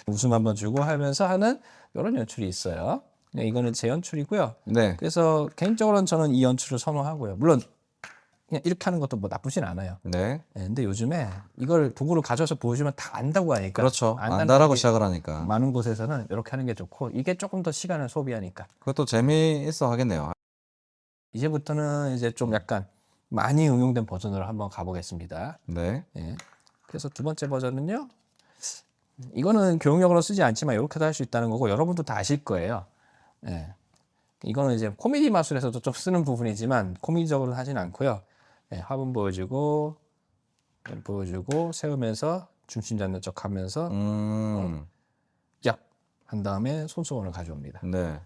웃음 한번 주고 하면서 하는 이런 연출이 있어요. 이거는 제 연출이고요. 네. 그래서 개인적으로는 저는 이 연출을 선호하고요. 물론 그냥 이렇게 하는 것도 뭐 나쁘진 않아요. 네. 근데 요즘에 이걸 도구를 가져와서 보여주면 다 안다고 하니까. 그렇죠. 안다는 안다라고 게 시작을 하니까. 많은 곳에서는 이렇게 하는 게 좋고 이게 조금 더 시간을 소비하니까. 그것도 재미있어 하겠네요. 이제부터는 이제 좀 약간 많이 응용된 버전으로 한번 가보겠습니다. 네. 예. 그래서 두 번째 버전은요. 이거는 교육용으로 쓰지 않지만 이렇게도 할 수 있다는 거고 여러분도 다 아실 거예요. 예. 이거는 이제 코미디 마술에서도 좀 쓰는 부분이지만 코미디적으로는 하진 않고요. 예, 화분 보여주고 세우면서 중심 잡는 척 하면서 약 한 다음에 손수건을 가져옵니다. 네.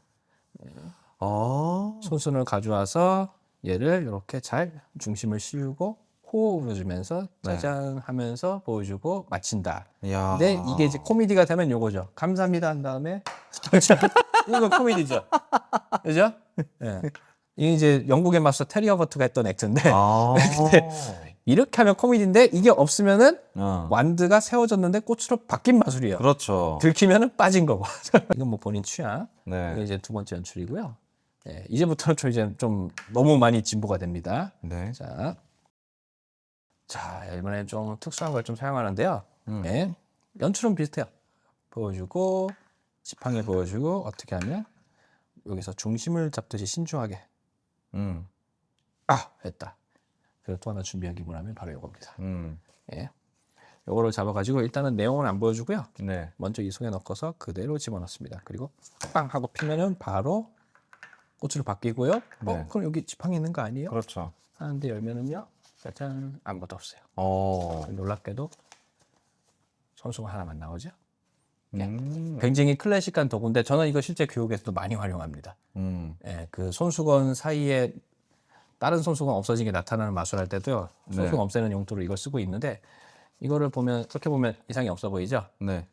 손수건을 가져와서 얘를 이렇게 잘 중심을 씌우고 호흡을 불어주면서 짜잔 하면서 보여주고 마친다. 이야. 근데 이게 이제 코미디가 되면 요거죠. 감사합니다 한 다음에 이거 코미디죠. 그죠? 예. 이게 이제 영국의 마스터 테리 허버트가 했던 액트인데 이렇게 하면 코미디인데 이게 없으면은 완드가 세워졌는데 꽃으로 바뀐 마술이에요. 그렇죠. 들키면은 빠진 거고. 이건 뭐 본인 취향. 네. 이게 이제 두 번째 연출이고요. 예, 이제부터는 좀 이제 좀 너무 많이 진보가 됩니다. 네. 자, 이번에 좀 특수한 걸 좀 사용하는데요. 예, 연출은 비슷해요. 보여주고 지팡이 보여주고 어떻게 하면 여기서 중심을 잡듯이 신중하게 했다. 그리고 또 하나 준비한 기본하면 바로 이겁니다. 예, 요거를 잡아가지고 일단은 내용은 안 보여주고요. 네. 먼저 이 속에 넣고서 그대로 집어넣습니다. 그리고 빵 하고 피면은 바로 꽃으로 바뀌고요. 네. 그럼 여기 지팡이 있는 거 아니에요? 그렇죠. 하는데 열면은요, 짜잔 아무것도 없어요. 놀랍게도 손수건 하나만 나오죠. 굉장히 클래식한 도구인데 저는 이거 실제 교육에서도 많이 활용합니다. 예, 그 손수건 사이에 다른 손수건 없어진 게 나타나는 마술할 때도요. 손수건 없애는 용도로 이걸 쓰고 있는데 이거를 보면 그렇게 보면 이상이 없어 보이죠? 네.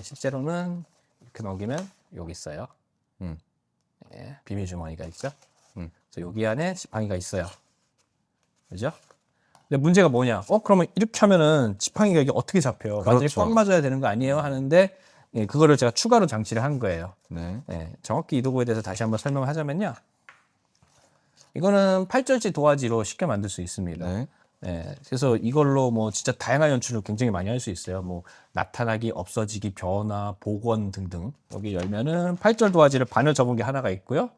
실제로는 이렇게 넘기면 여기 있어요. 예, 비밀 주머니가 있죠. 그래서 여기 안에 지팡이가 있어요. 그죠? 근데 문제가 뭐냐? 그러면 이렇게 하면은 지팡이가 이게 어떻게 잡혀요? 완전히 그렇죠. 꽉 맞아야 되는 거 아니에요? 하는데 예, 그거를 제가 추가로 장치를 한 거예요. 네. 예, 정확히 이 도구에 대해서 다시 한번 설명하자면요. 이거는 팔절지 도화지로 쉽게 만들 수 있습니다. 네. 예, 그래서 이걸로 뭐 진짜 다양한 연출을 굉장히 많이 할 수 있어요. 뭐 나타나기, 없어지기, 변화, 복원 등등. 여기 열면은 팔절 도화지를 반을 접은 게 하나가 있고요.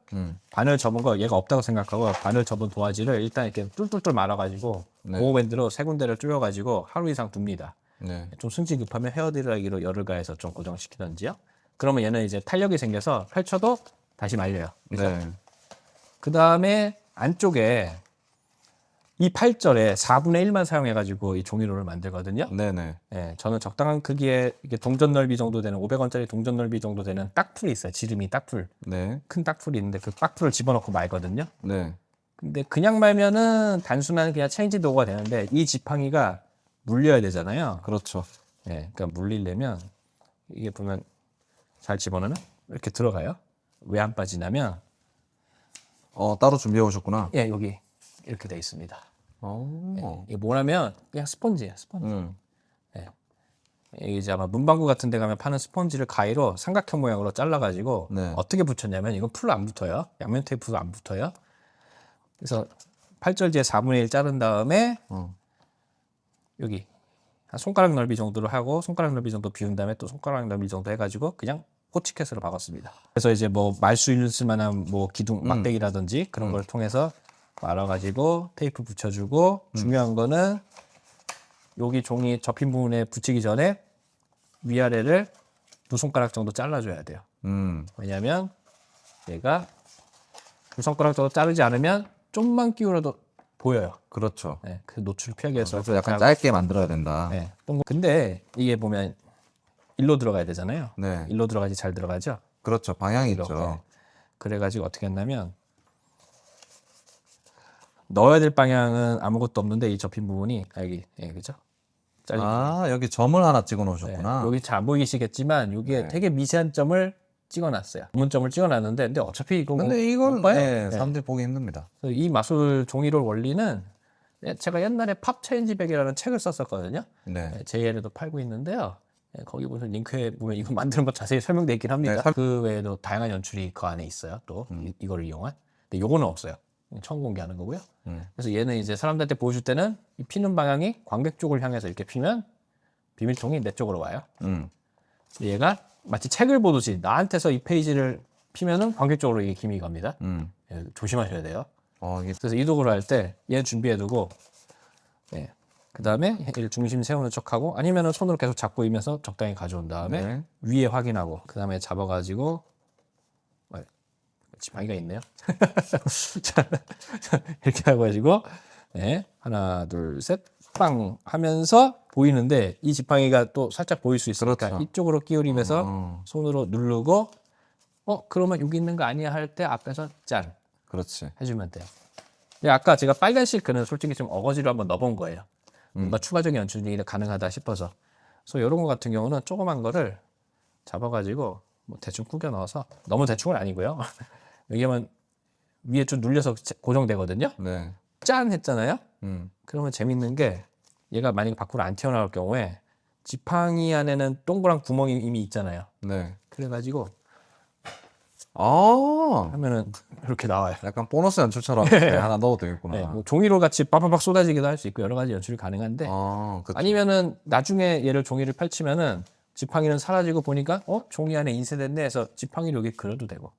반을 접은 거 얘가 없다고 생각하고 반을 접은 도화지를 일단 이렇게 뚫뚫뚫 말아가지고 고무밴드로 세 군데를 뚫어가지고 하루 이상 둡니다. 네. 좀 승진 급하면 헤어드라이기로 열을 가해서 좀 고정시키던지요. 그러면 얘는 이제 탄력이 생겨서 펼쳐도 다시 말려요. 네. 그 다음에 안쪽에 이 8절에 4분의 1만 사용해가지고 이 종이로를 만들거든요. 네네. 예, 저는 적당한 크기의 이게 동전 넓이 정도 되는 500원짜리 동전 넓이 정도 되는 딱풀이 있어요. 지름이 딱풀. 네. 큰 딱풀이 있는데 그 딱풀을 집어넣고 말거든요. 네. 근데 그냥 말면은 단순한 그냥 체인지 도구가 되는데 이 지팡이가 물려야 되잖아요. 그렇죠. 예, 그러니까 물리려면 이게 보면 잘 집어넣으면 이렇게 들어가요. 왜 안 빠지냐면 따로 준비해 오셨구나. 예, 여기 이렇게 돼 있습니다. 오. 이게 뭐냐면 그냥 스펀지예요, 스펀지. 이제 아마 문방구 같은 데 가면 파는 스펀지를 가위로 삼각형 모양으로 잘라가지고 네. 어떻게 붙였냐면 이건 풀로 안 붙어요. 양면 테이프도 안 붙어요. 그래서 8절지에 4분의 1 자른 다음에 여기 한 손가락 넓이 정도로 하고 손가락 넓이 정도 비운 다음에 또 손가락 넓이 정도 해가지고 그냥 호치켓으로 박았습니다. 그래서 이제 뭐 말 수 있을 만한 뭐 기둥 막대기라든지 그런 걸 통해서 말아가지고 테이프 붙여주고 중요한 거는 여기 종이 접힌 부분에 붙이기 전에 위아래를 2손가락 정도 잘라줘야 돼요. 왜냐하면 얘가 2손가락 정도 자르지 않으면 좀만 끼우라도 보여요. 그렇죠. 네, 그 노출을 피하기 위해서. 그래서 약간 짧게 만들어야 된다. 네. 근데 이게 보면 일로 들어가야 되잖아요. 네. 일로 들어가지 잘 들어가죠. 그렇죠. 방향이 이렇게. 있죠. 그래가지고 어떻게 했냐면 넣어야 될 방향은 아무것도 없는데 이 접힌 부분이 여기, 예, 그죠? 잘린 아, 여기 점을 하나 찍어 네, 놓으셨구나. 여기 잘 안 보이시겠지만 여기에 네. 되게 미세한 점을 찍어놨어요. 문점을 찍어놨는데 근데 어차피 이거 근데 못 이건 봐요. 예, 네. 사람들이 보기 힘듭니다. 그래서 이 마술 종이롤 원리는 제가 옛날에 팝 체인지백이라는 책을 썼었거든요. 네. JL에도 팔고 있는데요. 거기 보면 링크에 보면 이거 만드는 거 자세히 설명돼 있긴 합니다. 네, 그 외에도 다양한 연출이 그 안에 있어요. 또 이거를 이용한. 근데 요거는 없어요. 처음 공개하는 거고요. 그래서 얘는 이제 사람들한테 보여줄 때는 이 피는 방향이 관객 쪽을 향해서 이렇게 피면 비밀통이 내 쪽으로 와요. 근데 얘가 마치 책을 보듯이 나한테서 이 페이지를 피면은 관객 쪽으로 이게 기믹이 갑니다. 예, 조심하셔야 돼요. 이게 그래서 이독을 할 때 얘 준비해두고, 예. 그 다음에 얘를 중심 세우는 척하고 아니면은 손으로 계속 잡고 이면서 적당히 가져온 다음에 네. 위에 확인하고 그 다음에 잡아가지고 지팡이가 있네요. 자, 이렇게 해가지고 네, 하나 둘 셋 빵 하면서 보이는데 이 지팡이가 또 살짝 보일 수 있으니까 그렇죠. 이쪽으로 끼우리면서 손으로 누르고 그러면 여기 있는 거 아니야 할 때 앞에서 짠 그렇지. 해주면 돼요. 근데 아까 제가 빨간 실크는 솔직히 좀 어거지로 한번 넣어본 거예요. 뭔가 추가적인 연출이 가능하다 싶어서. 그래서 이런 거 같은 경우는 조그만 거를 잡아가지고 뭐 대충 꾸겨 넣어서 너무 대충은 아니고요. 여기만 위에 좀 눌려서 고정되거든요. 네. 짠 했잖아요. 음. 그러면 재밌는 게 얘가 만약에 밖으로 안 튀어나올 경우에 지팡이 안에는 동그란 구멍이 이미 있잖아요. 네. 그래가지고 아, 하면은 이렇게 나와요. 약간 보너스 연출처럼 이렇게 하나 넣어도 되겠구나. 네, 뭐 종이로 같이 빠바박 쏟아지기도 할 수 있고 여러 가지 연출이 가능한데 그쵸. 아니면은 나중에 얘를 종이를 펼치면은 지팡이는 사라지고 보니까 종이 안에 인쇄됐네 해서 지팡이를 여기 그려도 되고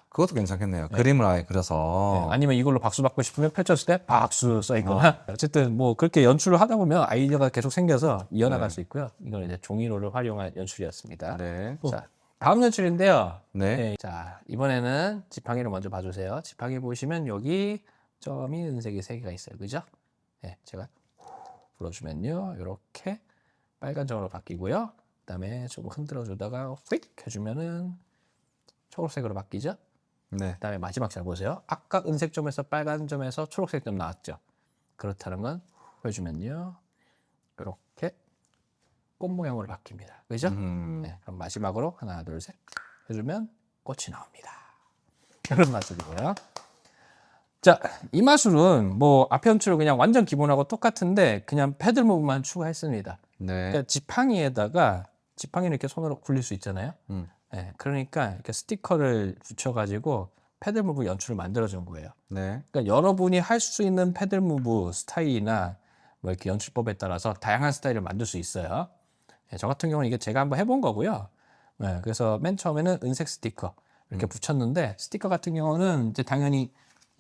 그것도 괜찮겠네요. 그림을 아예 그려서. 아니면 이걸로 박수 받고 싶으면 펼쳤을 때 박수 써 있거나 어쨌든 뭐 그렇게 연출을 하다 보면 아이디어가 계속 생겨서 이어나갈 수 있고요. 이건 이제 종이로를 활용한 연출이었습니다. 네. 자, 다음 연출인데요. 네. 자, 이번에는 지팡이를 먼저 봐주세요. 지팡이 보시면 여기 점이 은색이 3개가 있어요. 그죠? 네, 제가 불어주면요. 이렇게 빨간 점으로 바뀌고요. 그 다음에 좀 흔들어 주다가 휙 해주면은 초록색으로 바뀌죠? 네. 그 다음에 마지막 잘 보세요. 아까 은색 점에서 빨간 점에서 초록색 점 나왔죠? 그렇다는 건 해주면요. 이렇게 꽃 모양으로 바뀝니다. 그죠? 네, 그럼 마지막으로 하나, 둘, 셋 해주면 꽃이 나옵니다. 이런 마술이고요. 자, 이 마술은 뭐 앞에 연출은 그냥 완전 기본하고 똑같은데 그냥 패들 무브만 추가했습니다. 네. 그러니까 지팡이에다가 지팡이를 이렇게 손으로 굴릴 수 있잖아요. 네, 그러니까 이렇게 스티커를 붙여가지고 패들 무브 연출을 만들어준 거예요. 네. 그러니까 여러분이 할 수 있는 패들 무브 스타일이나 뭐 이렇게 연출법에 따라서 다양한 스타일을 만들 수 있어요. 네, 저 같은 경우는 이게 제가 한번 해본 거고요. 네, 그래서 맨 처음에는 은색 스티커 이렇게 붙였는데 스티커 같은 경우는 이제 당연히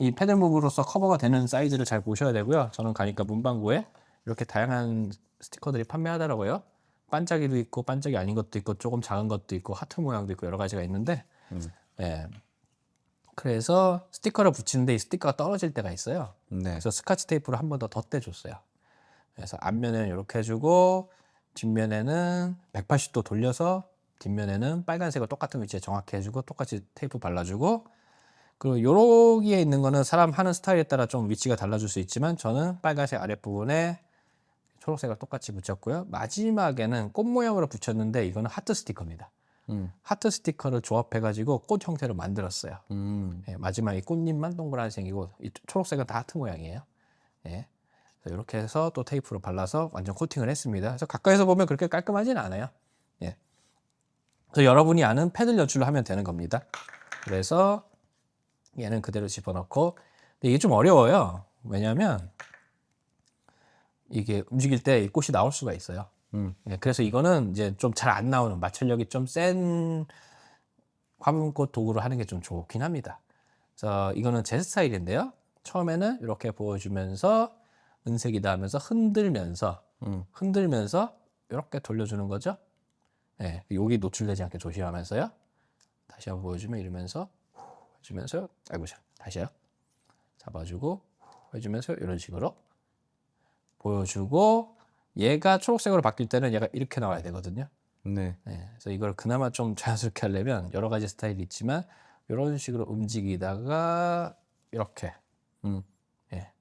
이 패들 무브로서 커버가 되는 사이즈를 잘 보셔야 되고요. 저는 가니까 문방구에 이렇게 다양한 스티커들이 판매하더라고요. 반짝이도 있고 반짝이 아닌 것도 있고 조금 작은 것도 있고 하트 모양도 있고 여러 가지가 있는데 예. 그래서 스티커를 붙이는데 이 스티커가 떨어질 때가 있어요. 네. 그래서 스카치 테이프를 한 번 더 덧대줬어요. 그래서 앞면에는 이렇게 해주고 뒷면에는 180도 돌려서 뒷면에는 빨간색을 똑같은 위치에 정확히 해주고 똑같이 테이프 발라주고 그리고 여기에 있는 거는 사람 하는 스타일에 따라 좀 위치가 달라질 수 있지만 저는 빨간색 아랫부분에 초록색을 똑같이 붙였고요. 마지막에는 꽃 모양으로 붙였는데 이거는 하트 스티커입니다. 하트 스티커를 조합해가지고 꽃 형태로 만들었어요. 마지막에 꽃잎만 동그랗게 생기고 이 초록색은 다 하트 모양이에요. 예. 이렇게 해서 또 테이프로 발라서 완전 코팅을 했습니다. 그래서 가까이서 보면 그렇게 깔끔하진 않아요. 예. 그래서 여러분이 아는 패들 연출로 하면 되는 겁니다. 그래서 얘는 그대로 집어넣고, 근데 이게 좀 어려워요. 왜냐하면 이게 움직일 때 이 꽃이 나올 수가 있어요. 예, 그래서 이거는 이제 좀 잘 안 나오는, 마찰력이 좀 센 화분꽃 도구로 하는 게 좀 좋긴 합니다. 그래서 이거는 제 스타일인데요. 처음에는 이렇게 보여주면서 은색이다 하면서 흔들면서 이렇게 돌려주는 거죠. 예, 여기 노출되지 않게 조심하면서요. 다시 한번 보여주면 이러면서 해주면서, 아이고, 다시요. 잡아주고 해주면서 이런 식으로 보여주고, 얘가 초록색으로 바뀔 때는 얘가 이렇게 나와야 되거든요. 네. 네, 그래서 이걸 그나마 좀 자연스럽게 하려면 여러 가지 스타일이 있지만 이런 식으로 움직이다가 이렇게, 예.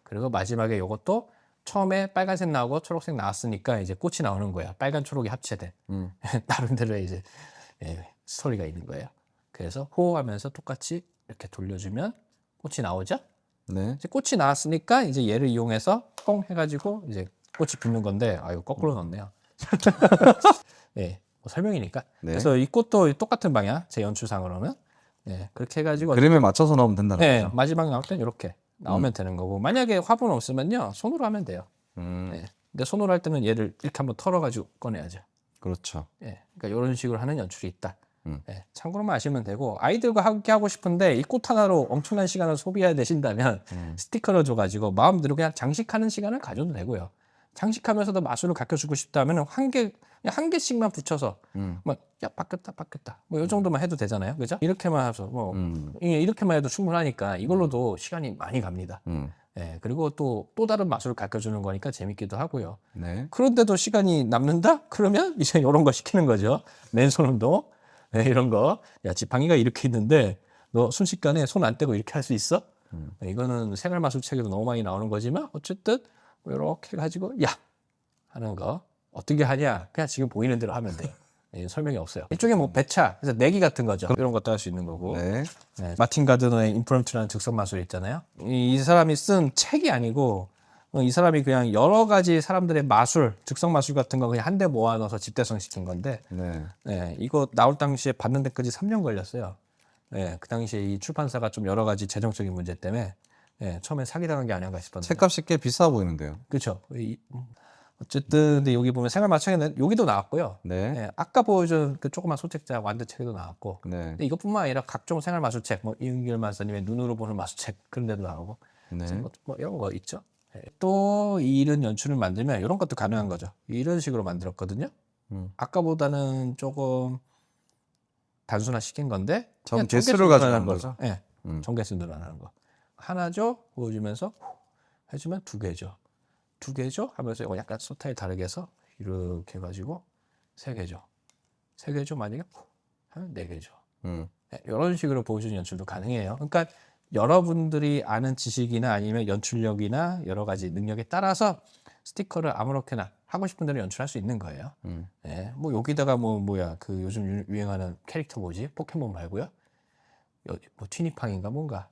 그리고 마지막에 이것도 처음에 빨간색 나오고 초록색 나왔으니까 이제 꽃이 나오는 거야. 빨간 초록이 합체된 나름대로의 이제 스토리가 있는 거예요. 그래서 호호하면서 똑같이 이렇게 돌려주면 꽃이 나오죠. 네. 이제 꽃이 나왔으니까 이제 얘를 이용해서 뽕 해가지고 이제 꽃이 붙는 건데, 아유 거꾸로 넣었네요. 예, 뭐 설명이니까. 네. 그래서 이 꽃도 똑같은 방향, 제 연출상으로는. 예, 그렇게 해가지고 그림에 맞춰서 넣으면 된다는 예, 거죠. 마지막에 나올 땐 이렇게 나오면 되는 거고, 만약에 화분 없으면요 손으로 하면 돼요. 예, 근데 손으로 할 때는 얘를 이렇게 한번 털어가지고 꺼내야죠. 그렇죠. 예, 그러니까 이런 식으로 하는 연출이 있다. 예, 참고로만 아시면 되고, 아이들과 함께 하고 싶은데 이 꽃 하나로 엄청난 시간을 소비해야 되신다면 스티커를 줘가지고 마음대로 그냥 장식하는 시간을 가져도 되고요. 장식하면서도 마술을 가르쳐주고 싶다면 한 개씩만 붙여서 야 바뀌었다 뭐 이 정도만 해도 되잖아요, 그죠? 이렇게만 해서 뭐 이렇게만 해도 충분하니까 이걸로도 시간이 많이 갑니다. 예, 그리고 또 다른 마술을 가르쳐주는 거니까 재밌기도 하고요. 네. 그런데도 시간이 남는다? 그러면 이제 이런 거 시키는 거죠. 맨손 운동. 네, 이런 거. 야, 지팡이가 이렇게 있는데 너 순식간에 손 안 떼고 이렇게 할 수 있어? 네, 이거는 생활 마술 책에도 너무 많이 나오는 거지만 어쨌든 이렇게 가지고 야 하는 거. 어떻게 하냐? 그냥 지금 보이는 대로 하면 돼요. 네, 설명이 없어요. 이쪽에 뭐 배차, 그래서 내기 같은 거죠. 이런 것도 할 수 있는 거고. 네. 네, 마틴 가드너의 인프롬프트라는 즉석 마술 있잖아요. 이 사람이 쓴 책이 아니고 이 사람이 그냥 여러 가지 사람들의 마술, 즉석 마술 같은 거 그냥 한데 모아넣어서 집대성 시킨 건데, 네. 네, 이거 나올 당시에 받는 데까지 3년 걸렸어요. 네, 그 당시에 이 출판사가 좀 여러 가지 재정적인 문제 때문에 처음에 사기당한 게 아닌가 싶었는데. 책값이 꽤 비싸 보이는데요. 그렇죠. 어쨌든 근데 여기 보면 생활 마술책에는 여기도 나왔고요. 네. 네, 아까 보여준 그 조그만 소책자 완드책에도 나왔고, 네. 근데 이것뿐만 아니라 각종 생활 마술책, 뭐 이은결 만사님의 눈으로 보는 마술책 그런 데도 나오고, 네. 뭐 이런 거 있죠. 네, 또 이런 연출을 만들면 이런 것도 가능한 거죠. 이런 식으로 만들었거든요. 아까보다는 조금 단순화 시킨 건데 점 그냥 개수를 정개수 가지고 늘어나는 하는 거죠. 예, 정개수 늘어나는 거. 하나죠, 보여주면서 해주면 두 개죠. 두 개죠 하면서 이거 약간 스타일 다르게 해서 이렇게 해가지고 세 개죠. 세 개죠 만약에 하면 네 개죠. 이런 식으로 보여주는 연출도 가능해요. 그러니까 여러분들이 아는 지식이나 아니면 연출력이나 여러 가지 능력에 따라서 스티커를 아무렇게나 하고 싶은 대로 연출할 수 있는 거예요. 예, 뭐 여기다가 그 요즘 유행하는 캐릭터 뭐지? 포켓몬 말고요. 뭐 튀니팡인가 뭔가.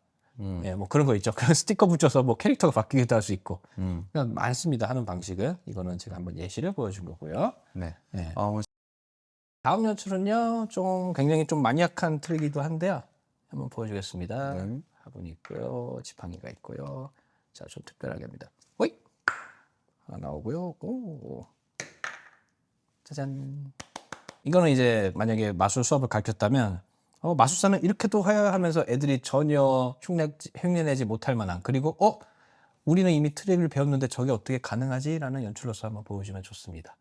예, 뭐 그런 거 있죠. 그런 스티커 붙여서 뭐 캐릭터가 바뀌기도 할 수 있고. 그냥 많습니다. 하는 방식은. 이거는 제가 한번 예시를 보여준 거고요. 네. 예. 오늘 다음 연출은요, 좀 굉장히 좀 마니악한 트릭이기도 한데요. 한번 보여주겠습니다. 네. 화분이 있고요, 지팡이가 있고요. 자, 좀 특별하게 합니다. 호이! 하나 나오고요. 오. 짜잔. 이거는 이제 만약에 마술 수업을 가르쳤다면 마술사는 이렇게도 해야 하면서 애들이 전혀 흉내내지 못할 만한, 그리고 우리는 이미 트릭을 배웠는데 저게 어떻게 가능하지? 라는 연출로서 한번 보여주면 좋습니다.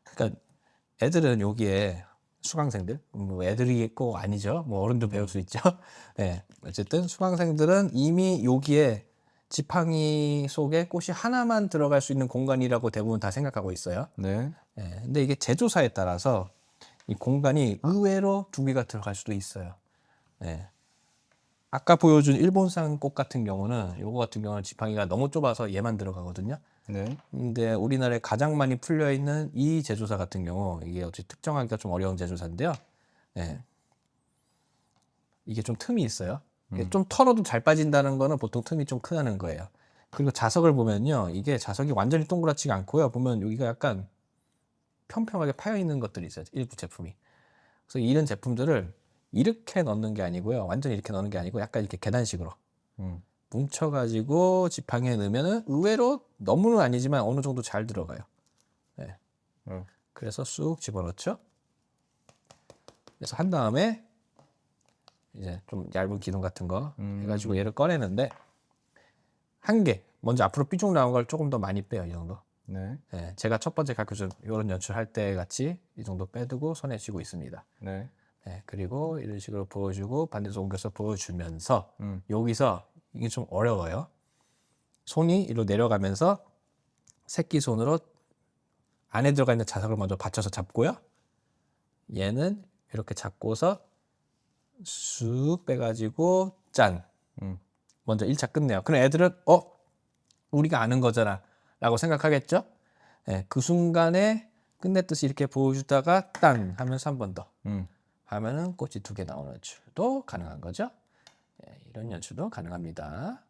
그러니까 애들은 여기에 수강생들, 뭐 애들이 꼭 아니죠. 뭐 어른도 배울 수 있죠. 네, 어쨌든 수강생들은 이미 여기에 지팡이 속에 꽃이 하나만 들어갈 수 있는 공간이라고 대부분 다 생각하고 있어요. 네. 네, 근데 이게 제조사에 따라서 이 공간이 의외로 두 개가 들어갈 수도 있어요. 네. 아까 보여준 일본산 꽃 같은 경우는, 요거 같은 경우는 지팡이가 너무 좁아서 얘만 들어가거든요. 네. 근데 우리나라에 가장 많이 풀려 있는 이 제조사 같은 경우, 이게 어찌 특정하기가 좀 어려운 제조사인데요. 네. 이게 좀 틈이 있어요. 이게 좀 털어도 잘 빠진다는 거는 보통 틈이 좀 크다는 거예요. 그리고 자석을 보면요, 이게 자석이 완전히 동그랗지가 않고요. 보면 여기가 약간 평평하게 파여 있는 것들이 있어요. 일부 제품이. 그래서 이런 제품들을 이렇게 넣는 게 아니고요. 완전히 이렇게 넣는 게 아니고 약간 이렇게 계단식으로 음. 뭉쳐가지고 지팡이에 넣으면은 의외로 너무는 아니지만 어느 정도 잘 들어가요. 네. 그래서 쑥 집어넣죠. 그래서 한 다음에 이제 좀 얇은 기둥 같은 거 해가지고 얘를 꺼내는데 한 개 먼저 앞으로 삐쭉 나온 걸 조금 더 많이 빼요. 이 정도. 네. 네, 제가 첫 번째 가르쳐준 이런 연출할 때 같이 이 정도 빼두고 손에 쥐고 있습니다. 네. 네, 그리고 이런 식으로 보여주고 반대손 옮겨서 보여주면서 음. 여기서 이게 좀 어려워요. 손이 이리로 내려가면서 새끼손으로 안에 들어가 있는 자석을 먼저 받쳐서 잡고요. 얘는 이렇게 잡고서 쑥 빼가지고 짠. 먼저 1차 끝내요. 그럼 애들은 우리가 아는 거잖아 라고 생각하겠죠. 네, 그 순간에 끝냈듯이 이렇게 보여주다가 땅 하면서 한 번 더 하면은 꽃이 2개 나오는 연출도 가능한 거죠. 네, 이런 연출도 가능합니다.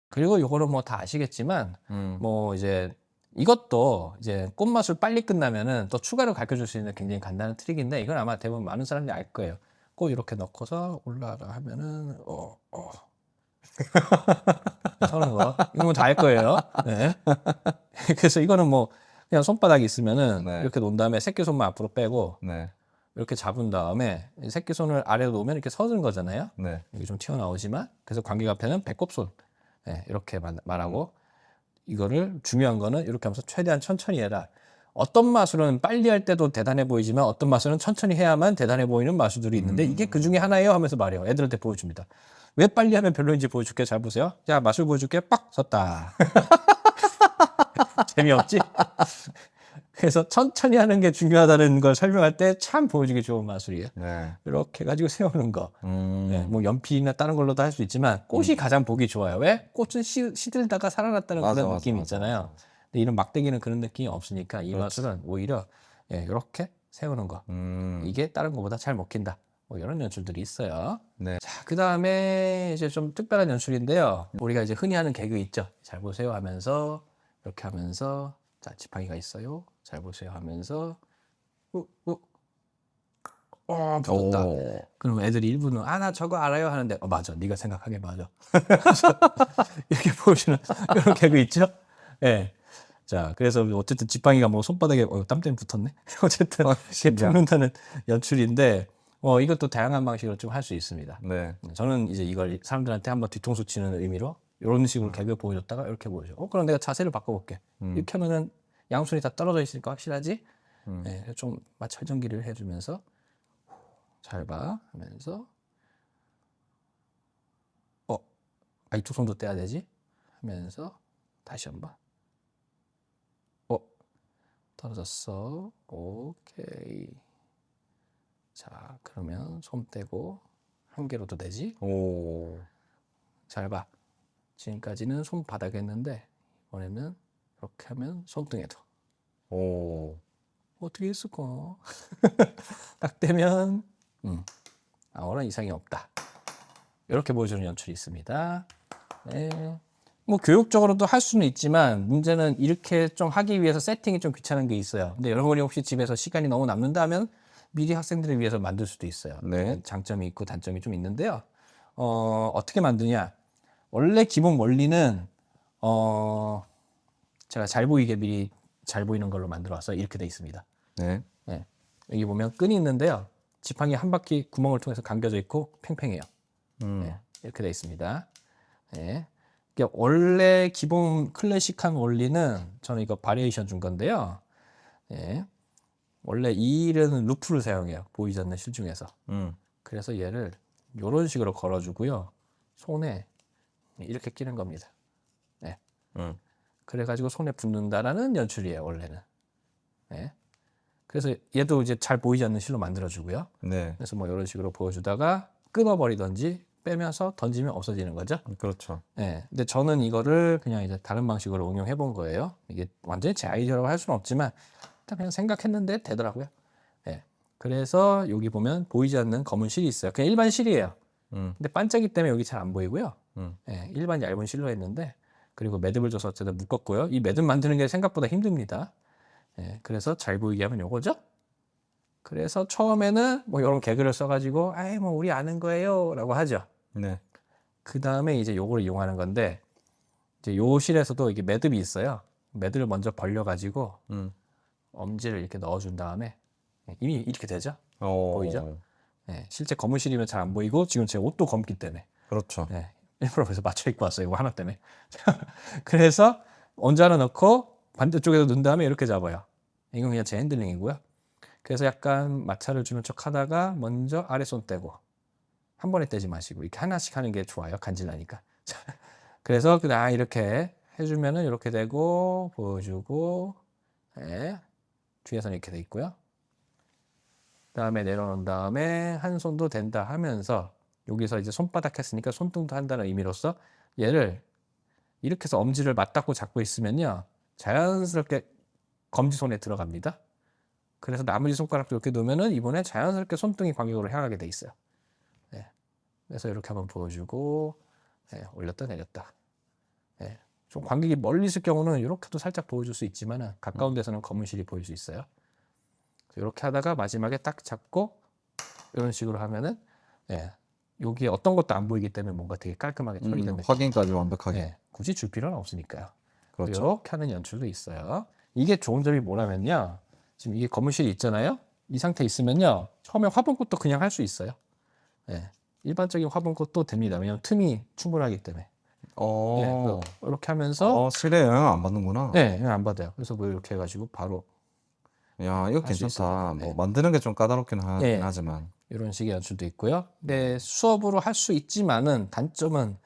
그리고 요거는 뭐 다 아시겠지만 뭐 이제 이것도 이제 꽃마술 빨리 끝나면은 또 추가로 가르쳐 줄 수 있는 굉장히 간단한 트릭인데 이건 아마 대부분 많은 사람들이 알 거예요. 꽃 이렇게 넣고서 올라가 하면은 서는 거 이거 뭐 다 할 거예요. 네. 그래서 이거는 뭐 그냥 손바닥이 있으면은 네. 이렇게 놓은 다음에 새끼손만 앞으로 빼고 네. 이렇게 잡은 다음에 새끼손을 아래로 놓으면 이렇게 서는 거잖아요. 네. 여기 좀 튀어나오지만 그래서 관계가편은 배꼽손 이렇게 말하고 이거를 중요한 거는 이렇게 하면서 최대한 천천히 해라. 어떤 마술은 빨리 할 때도 대단해 보이지만 어떤 마술은 천천히 해야만 대단해 보이는 마술들이 있는데 이게 그 중에 하나예요 하면서 말해요. 애들한테 보여줍니다. 왜 빨리 하면 별로인지 보여줄게. 잘 보세요. 자, 마술 보여줄게. 빡 섰다. 재미없지? 그래서 천천히 하는 게 중요하다는 걸 설명할 때 참 보여주기 좋은 마술이에요. 네. 이렇게 해가지고 세우는 거. 네, 뭐 연필이나 다른 걸로도 할 수 있지만 꽃이 가장 보기 좋아요. 왜? 꽃은 시들다가 살아났다는 맞아, 그런 맞아, 느낌이 맞아, 있잖아요. 맞아. 근데 이런 막대기는 그런 느낌이 없으니까 이 그렇지. 마술은 오히려 이렇게 세우는 거. 이게 다른 것보다 잘 먹힌다. 뭐 이런 연출들이 있어요. 네. 자, 그 다음에 이제 좀 특별한 연출인데요. 우리가 이제 흔히 하는 개그 있죠. 잘 보세요 하면서 이렇게 하면서 자, 지팡이가 있어요. 잘 보세요 하면서 붙었다. 오. 그럼 애들이 일부는 나 저거 알아요 하는데 맞아. 네가 생각하게 맞아. 그래서 이렇게 보여주는 이런 개그 있죠. 예. 자, 그래서 어쨌든 지팡이가 뭐 손바닥에 땀 때문에 붙었네. 어쨌든 이렇게 붙는다는 연출인데 이것도 다양한 방식으로 좀 할 수 있습니다. 네. 저는 이제 이걸 사람들한테 한번 뒤통수 치는 의미로 이런 식으로 개그 보여줬다가 이렇게 보여줘. 그럼 내가 자세를 바꿔볼게. 이렇게 하면은 양손이 다 떨어져 있으니까 확실하지? 네, 좀 마찰전기를 해주면서 잘 봐 하면서 이쪽 손도 떼야 되지? 하면서 다시 한번 떨어졌어. 오케이. 자, 그러면 손 떼고 한 개로도 되지? 오. 잘 봐. 지금까지는 손바닥에 했는데 이번에는 이렇게 하면 손등에도. 오. 어떻게 했을까? 딱 되면 아무런 이상이 없다. 이렇게 보여주는 연출이 있습니다. 네. 뭐 교육적으로도 할 수는 있지만 문제는 이렇게 좀 하기 위해서 세팅이 좀 귀찮은 게 있어요. 근데 여러분이 혹시 집에서 시간이 너무 남는다면 미리 학생들을 위해서 만들 수도 있어요. 네. 장점이 있고 단점이 좀 있는데요. 어떻게 만드냐? 원래 기본 원리는 제가 잘 보이게 미리 잘 보이는 걸로 만들어 왔어요. 이렇게 돼 있습니다. 네. 네. 여기 보면 끈이 있는데요. 지팡이 한 바퀴 구멍을 통해서 감겨져 있고 팽팽해요. 네. 이렇게 돼 있습니다. 네. 원래 기본 클래식한 원리는 저는 이거 바리에이션 준 건데요. 네. 원래 이 일은 루프를 사용해요. 보이지 않는 실 중에서. 그래서 얘를 이런 식으로 걸어주고요. 손에 이렇게 끼는 겁니다. 네. 그래가지고 손에 붙는다라는 연출이에요. 원래는. 네. 그래서 얘도 이제 잘 보이지 않는 실로 만들어주고요. 네. 그래서 뭐 이런 식으로 보여주다가 끊어버리던지 빼면서 던지면 없어지는 거죠. 그렇죠. 네. 근데 저는 이거를 그냥 이제 다른 방식으로 응용해 본 거예요. 이게 완전히 제 아이디어라고 할 수는 없지만 일단 그냥 생각했는데 되더라고요. 네. 그래서 여기 보면 보이지 않는 검은 실이 있어요. 그냥 일반 실이에요. 근데 반짝이 때문에 여기 잘 안 보이고요. 네. 일반 얇은 실로 했는데 그리고 매듭을 줘서 어쨌든 묶었고요. 이 매듭 만드는 게 생각보다 힘듭니다. 예, 그래서 잘 보이게 하면 요거죠. 그래서 처음에는 뭐 이런 개그를 써가지고 아이 뭐 우리 아는 거예요라고 하죠. 네. 그 다음에 이제 요거를 이용하는 건데 이제 요 실에서도 이게 매듭이 있어요. 매듭을 먼저 벌려가지고 엄지를 이렇게 넣어준 다음에 이미 이렇게 되죠. 보이죠? 네, 실제 검은실이면 잘 안 보이고 지금 제 옷도 검기 때문에 그렇죠. 네, 일부러 그래서 맞춰 입고 왔어요. 이거 하나 때문에. 그래서 엄지 하나 넣고 반대쪽에도 넣은 다음에 이렇게 잡아요. 이건 그냥 제 핸들링이고요. 그래서 약간 마찰을 주는 척 하다가 먼저 아래손 떼고 한 번에 떼지 마시고 이렇게 하나씩 하는 게 좋아요. 간질나니까. 그래서 그냥 이렇게 해주면은 이렇게 되고 보여주고 네, 뒤에서는 이렇게 돼 있고요. 그다음에 내려놓은 다음에 한 손도 된다 하면서 여기서 이제 손바닥 했으니까 손등도 한다는 의미로서 얘를 이렇게 해서 엄지를 맞닿고 잡고 있으면요 자연스럽게 검지손에 들어갑니다. 그래서 나머지 손가락도 이렇게 놓으면은 이번에 자연스럽게 손등이 간격으로 향하게 돼 있어요. 네. 그래서 이렇게 한번 보여주고 네, 올렸다 내렸다. 네. 좀 간격이 멀리 있을 경우는 이렇게도 살짝 보여줄 수 있지만 가까운 데서는 검은실이 보일 수 있어요. 이렇게 하다가 마지막에 딱 잡고 이런 식으로 하면은 예, 여기에 어떤 것도 안 보이기 때문에 뭔가 되게 깔끔하게 처리되는 확인까지 완벽하게. 예, 굳이 줄 필요는 없으니까요. 그렇죠. 이렇게 하는 연출도 있어요. 이게 좋은 점이 뭐냐면요. 지금 이게 검은실이 있잖아요. 이 상태 있으면요. 처음에 화분꽃도 그냥 할 수 있어요. 예, 일반적인 화분꽃도 됩니다. 왜냐하면 틈이 충분하기 때문에. 예, 이렇게 하면서 실에 영향 안 받는구나. 네, 안 받아요. 그래서 뭐 이렇게 해가지고 바로 야, 이거 할수 괜찮다. 있습니다. 뭐 만드는 게 좀 까다롭긴 예. 하지만. 이런 식의 연출도 있고요. 네, 수업으로 할 수 있지만은 단점은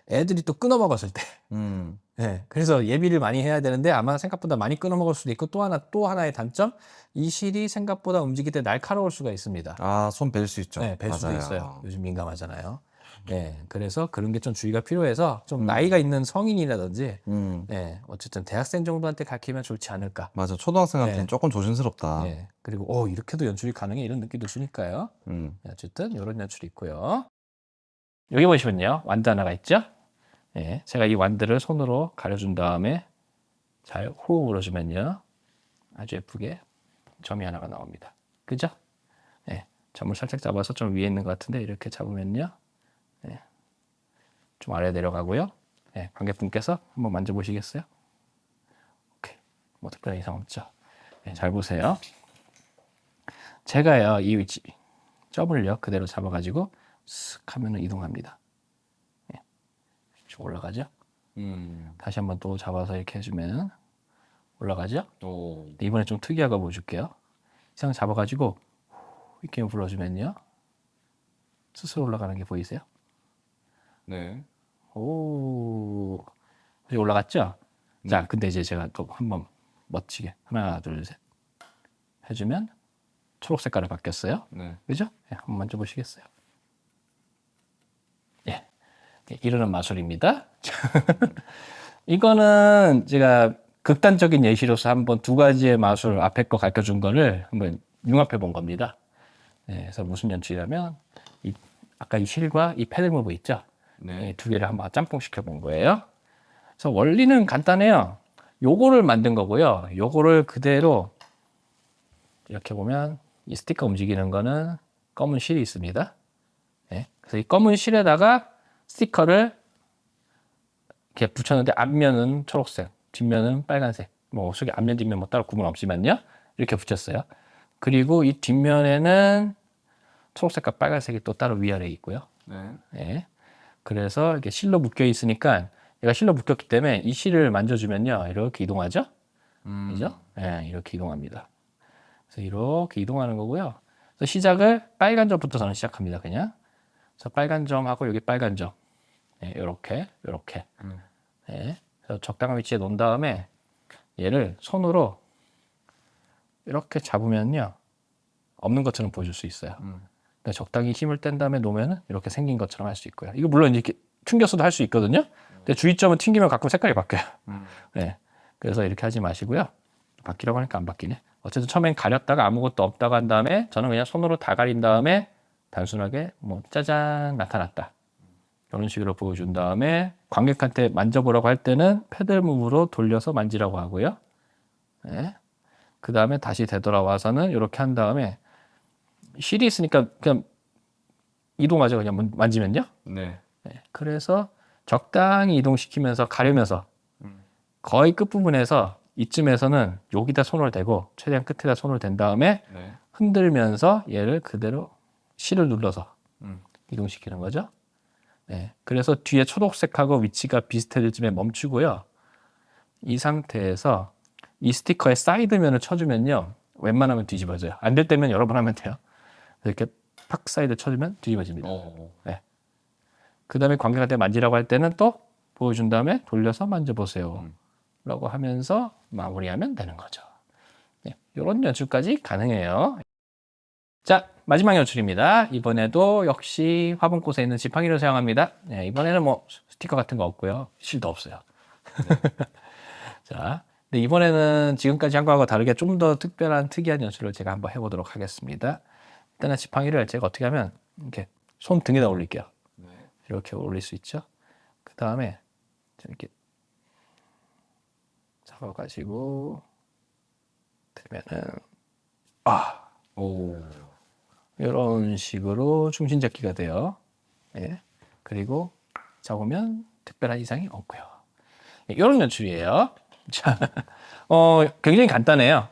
애들이 또 끊어먹었을 때. 음. 네, 그래서 예비를 많이 해야 되는데 아마 생각보다 많이 끊어먹을 수도 있고 또 하나의 단점, 이 실이 생각보다 움직일 때 날카로울 수가 있습니다. 아, 손 벨 수 있죠. 네, 벨 수도 맞아요. 있어요. 요즘 민감하잖아요. 네, 그래서 그런 게 좀 주의가 필요해서 좀 나이가 있는 성인이라든지, 네, 어쨌든 대학생 정도한테 가르치면 좋지 않을까. 맞아. 초등학생한테는 네. 조금 조심스럽다. 네, 그리고 이렇게도 연출이 가능해 이런 느낌도 주니까요. 네, 어쨌든 이런 연출이 있고요. 여기 보시면요, 완드 하나가 있죠. 네, 제가 이 완드를 손으로 가려준 다음에 잘 호흡 불어주면요, 아주 예쁘게 점이 하나가 나옵니다. 그죠? 네, 점을 살짝 잡아서 좀 위에 있는 것 같은데 이렇게 잡으면요, 네, 좀 아래 내려가고요. 네, 관객분께서 한번 만져보시겠어요? 오케이, 뭐 특별한 이상 없죠. 네, 잘 보세요. 제가요 이 위치 점을요 그대로 잡아가지고 쓱 하면은 이동합니다. 네, 좀 올라가죠. 다시 한번 또 잡아서 이렇게 해주면 올라가죠. 이번에 좀 특이한 거 보여줄게요. 이상 잡아가지고 이렇게 불러주면요 스스로 올라가는 게 보이세요? 네. 오, 이제 올라갔죠? 자, 근데 이제 제가 또 한번 멋지게 하나, 둘, 셋 해주면 초록 색깔로 바뀌었어요. 네. 그죠? 예, 한번 만져보시겠어요? 예, 이러는 마술입니다. 이거는 제가 극단적인 예시로서 한번 두 가지의 마술 앞에 거 가르쳐 준 거를 한번 융합해 본 겁니다. 네, 그래서 무슨 연출이냐면 아까 이 실과 이 패들 무브 있죠? 네. 두 개를 한번 짬뽕 시켜 본 거예요. 그래서 원리는 간단해요. 요거를 만든 거고요. 요거를 그대로 이렇게 보면 이 스티커 움직이는 거는 검은 실이 있습니다. 네, 그래서 이 검은 실에다가 스티커를 이렇게 붙였는데 앞면은 초록색, 뒷면은 빨간색. 뭐 속에 앞면 뒷면 뭐 따로 구분 없지만요. 이렇게 붙였어요. 그리고 이 뒷면에는 초록색과 빨간색이 또 따로 위아래에 있고요. 네. 네. 그래서 이렇게 실로 묶여 있으니까 얘가 실로 묶였기 때문에 이 실을 만져주면요 이렇게 이동하죠. 그죠? 네, 이렇게 이동합니다. 그래서 이렇게 이동하는 거고요. 그래서 시작을 빨간 점부터 저는 시작합니다. 그냥. 그래서 빨간 점하고 여기 빨간 점. 네, 이렇게. 네. 그래서 적당한 위치에 놓은 다음에 얘를 손으로 이렇게 잡으면요 없는 것처럼 보여줄 수 있어요. 그러니까 적당히 힘을 뗀 다음에 놓으면 이렇게 생긴 것처럼 할 수 있고요. 이거 물론 이렇게 튕겨서도 할 수 있거든요. 근데 주의점은 튕기면 가끔 색깔이 바뀌어요. 네. 그래서 이렇게 하지 마시고요. 바뀌라고 하니까 안 바뀌네. 어쨌든 처음엔 가렸다가 아무것도 없다고 한 다음에 저는 그냥 손으로 다 가린 다음에 단순하게 뭐 짜잔 나타났다. 이런 식으로 보여준 다음에 관객한테 만져보라고 할 때는 패들 무브로 돌려서 만지라고 하고요. 네. 그 다음에 다시 되돌아와서는 이렇게 한 다음에 실이 있으니까 그냥 이동하죠. 그냥 만지면요. 네. 네. 그래서 적당히 이동시키면서 가려면서 거의 끝부분에서 이쯤에서는 여기다 손을 대고 최대한 끝에다 손을 댄 다음에 네. 흔들면서 얘를 그대로 실을 눌러서 음. 이동시키는 거죠. 네. 그래서 뒤에 초록색하고 위치가 비슷해질 쯤에 멈추고요. 이 상태에서 이 스티커의 사이드면을 쳐주면요. 웬만하면 뒤집어져요. 안 될 때면 여러 번 하면 돼요. 이렇게 팍 사이드 쳐주면 뒤집어집니다. 네. 그 다음에 관객한테 만지라고 할 때는 또 보여준 다음에 돌려서 만져보세요. 라고 하면서 마무리하면 되는 거죠. 네. 이런 연출까지 가능해요. 자, 마지막 연출입니다. 이번에도 역시 화분꽃에 있는 지팡이를 사용합니다. 네, 이번에는 뭐 스티커 같은 거 없고요. 실도 없어요. 자, 근데 이번에는 지금까지 한 거하고 다르게 좀 더 특별한 특이한 연출을 제가 한번 해보도록 하겠습니다. 일단은 지팡이를 제가 어떻게 하면 이렇게 손 등에다 올릴게요. 이렇게 올릴 수 있죠. 그 다음에 이렇게 잡아가지고 되면은 이런 식으로 중심 잡기가 돼요. 예. 그리고 잡으면 특별한 이상이 없고요. 예, 이런 연출이에요. 자, 굉장히 간단해요.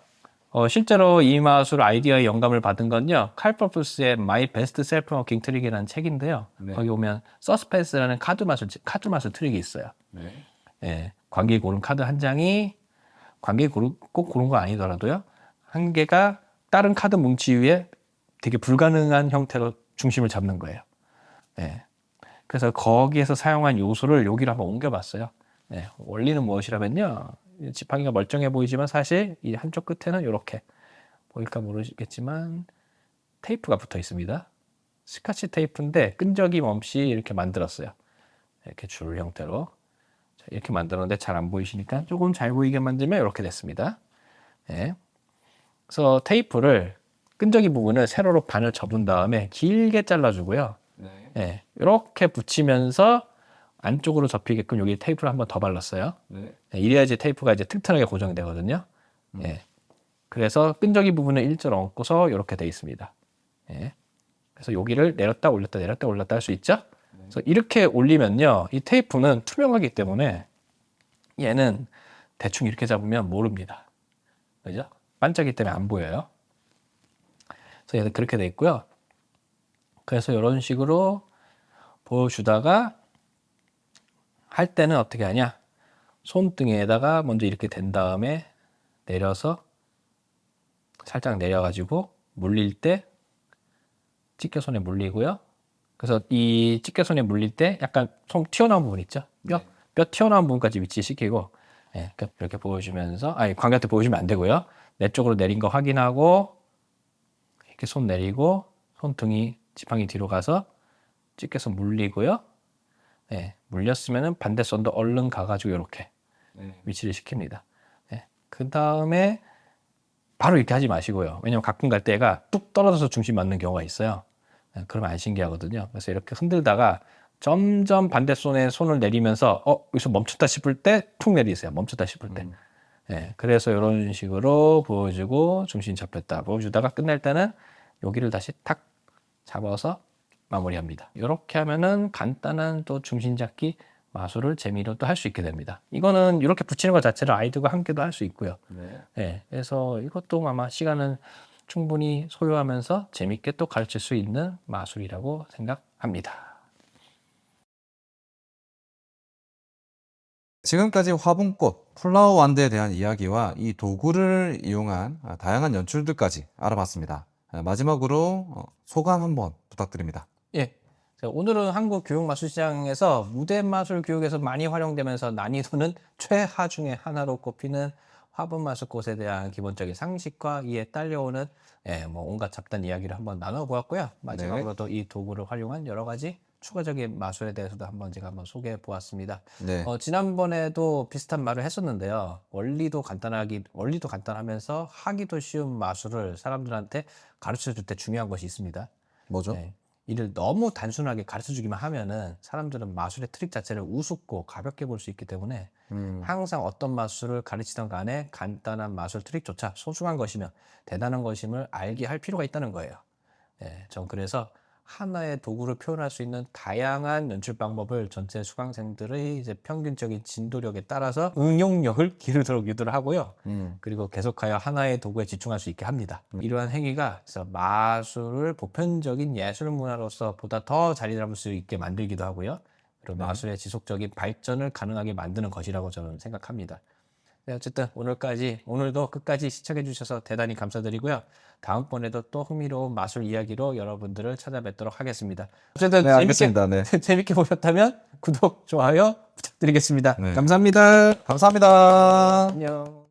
실제로 이 마술 아이디어의 영감을 받은 건요. 칼 퍼플스의 My Best Self Working Trick이라는 책인데요. 네. 거기 보면 서스펜스라는 카드 마술 트릭이 있어요. 네. 예, 관객이 고른 카드 한 장이 꼭 고른 거 아니더라도요. 한 개가 다른 카드 뭉치 위에 되게 불가능한 형태로 중심을 잡는 거예요. 예. 그래서 거기에서 사용한 요소를 여기로 한번 옮겨봤어요. 예. 원리는 무엇이라면요. 지팡이가 멀쩡해 보이지만 사실 이 한쪽 끝에는 이렇게 보일까 모르겠지만 테이프가 붙어 있습니다. 스카치 테이프인데 끈적임 없이 이렇게 만들었어요. 이렇게 줄 형태로. 자, 이렇게 만들었는데 잘 안 보이시니까 조금 잘 보이게 만들면 이렇게 됐습니다. 예. 그래서 테이프를 끈적이 부분을 세로로 반을 접은 다음에 길게 잘라주고요. 네. 예, 이렇게 붙이면서 안쪽으로 접히게끔 여기 테이프를 한번 더 발랐어요. 네. 예, 이래야지 테이프가 이제 튼튼하게 고정이 되거든요. 예, 그래서 끈적이 부분을 일자로 얹고서 이렇게 돼 있습니다. 예, 그래서 여기를 내렸다 올렸다 내렸다 올렸다 할 수 있죠. 그래서 이렇게 올리면요, 이 테이프는 투명하기 때문에 얘는 대충 이렇게 잡으면 모릅니다. 그죠? 반짝이기 때문에 안 보여요. 그래서 얘는 그렇게 돼 있고요. 그래서 이런 식으로 보여주다가 할 때는 어떻게 하냐? 손등에다가 먼저 이렇게 댄 다음에 내려서 살짝 내려가지고 물릴 때 집게손에 물리고요. 그래서 이 집게손에 물릴 때 약간 손 튀어나온 부분 있죠? 뼈 튀어나온 부분까지 위치시키고, 예, 이렇게 보여주면서, 관객한테 보여주면 안 되고요. 내 쪽으로 내린 거 확인하고, 이렇게 손 내리고, 손등이 지팡이 뒤로 가서 집게손 물리고요. 예, 물렸으면은 반대손도 얼른 가가지고 이렇게 위치를 시킵니다. 예, 그 다음에 바로 이렇게 하지 마시고요. 왜냐면 가끔 갈 때가 뚝 떨어져서 중심 맞는 경우가 있어요. 예, 그러면 안 신기하거든요. 그래서 이렇게 흔들다가 점점 반대손에 손을 내리면서 여기서 멈췄다 싶을 때 툭 내리세요. 멈췄다 싶을 때. 예, 그래서 이런 식으로 보여주고 중심 잡혔다 보여주다가 끝낼 때는 여기를 다시 탁 잡아서 마무리합니다. 이렇게 하면은 간단한 또 중심 잡기 마술을 재미로 또 할 수 있게 됩니다. 이거는 이렇게 붙이는 것 자체를 아이들과 함께도 할 수 있고요. 예, 그래서 이것도 아마 시간은 충분히 소요하면서 재밌게 또 가르칠 수 있는 마술이라고 생각합니다. 지금까지 화분꽃, 플라워 완드에 대한 이야기와 이 도구를 이용한 다양한 연출들까지 알아봤습니다. 마지막으로 소감 한번 부탁드립니다. 예. 오늘은 한국 교육마술시장에서 무대마술 교육에서 많이 활용되면서 난이도는 최하 중의 하나로 꼽히는 화분마술꽃에 대한 기본적인 상식과 이에 딸려오는 뭐 온갖 잡다한 이야기를 한번 나눠보았고요. 마지막으로도 이 도구를 활용한 여러 가지 추가적인 마술에 대해서도 제가 한번 소개해 보았습니다. 네. 지난번에도 비슷한 말을 했었는데요. 원리도 간단하면서 하기도 쉬운 마술을 사람들한테 가르쳐 줄 때 중요한 것이 있습니다. 뭐죠? 네. 이를 너무 단순하게 가르쳐 주기만 하면은 사람들은 마술의 트릭 자체를 우습고 가볍게 볼 수 있기 때문에 항상 어떤 마술을 가르치던 간에 간단한 마술 트릭조차 소중한 것이며 대단한 것임을 알게 할 필요가 있다는 거예요. 예, 전 그래서 하나의 도구를 표현할 수 있는 다양한 연출 방법을 전체 수강생들의 이제 평균적인 진도력에 따라서 응용력을 기르도록 유도를 하고요. 그리고 계속하여 하나의 도구에 집중할 수 있게 합니다. 이러한 행위가 그래서 마술을 보편적인 예술 문화로서 보다 더 자리 잡을 수 있게 만들기도 하고요. 그리고 마술의 지속적인 발전을 가능하게 만드는 것이라고 저는 생각합니다. 네, 어쨌든 오늘도 끝까지 시청해 주셔서 대단히 감사드리고요. 다음번에도 또 흥미로운 마술 이야기로 여러분들을 찾아뵙도록 하겠습니다. 어쨌든 네, 알겠습니다. 네. 재밌게 보셨다면 구독, 좋아요 부탁드리겠습니다. 네. 감사합니다. 감사합니다. 안녕.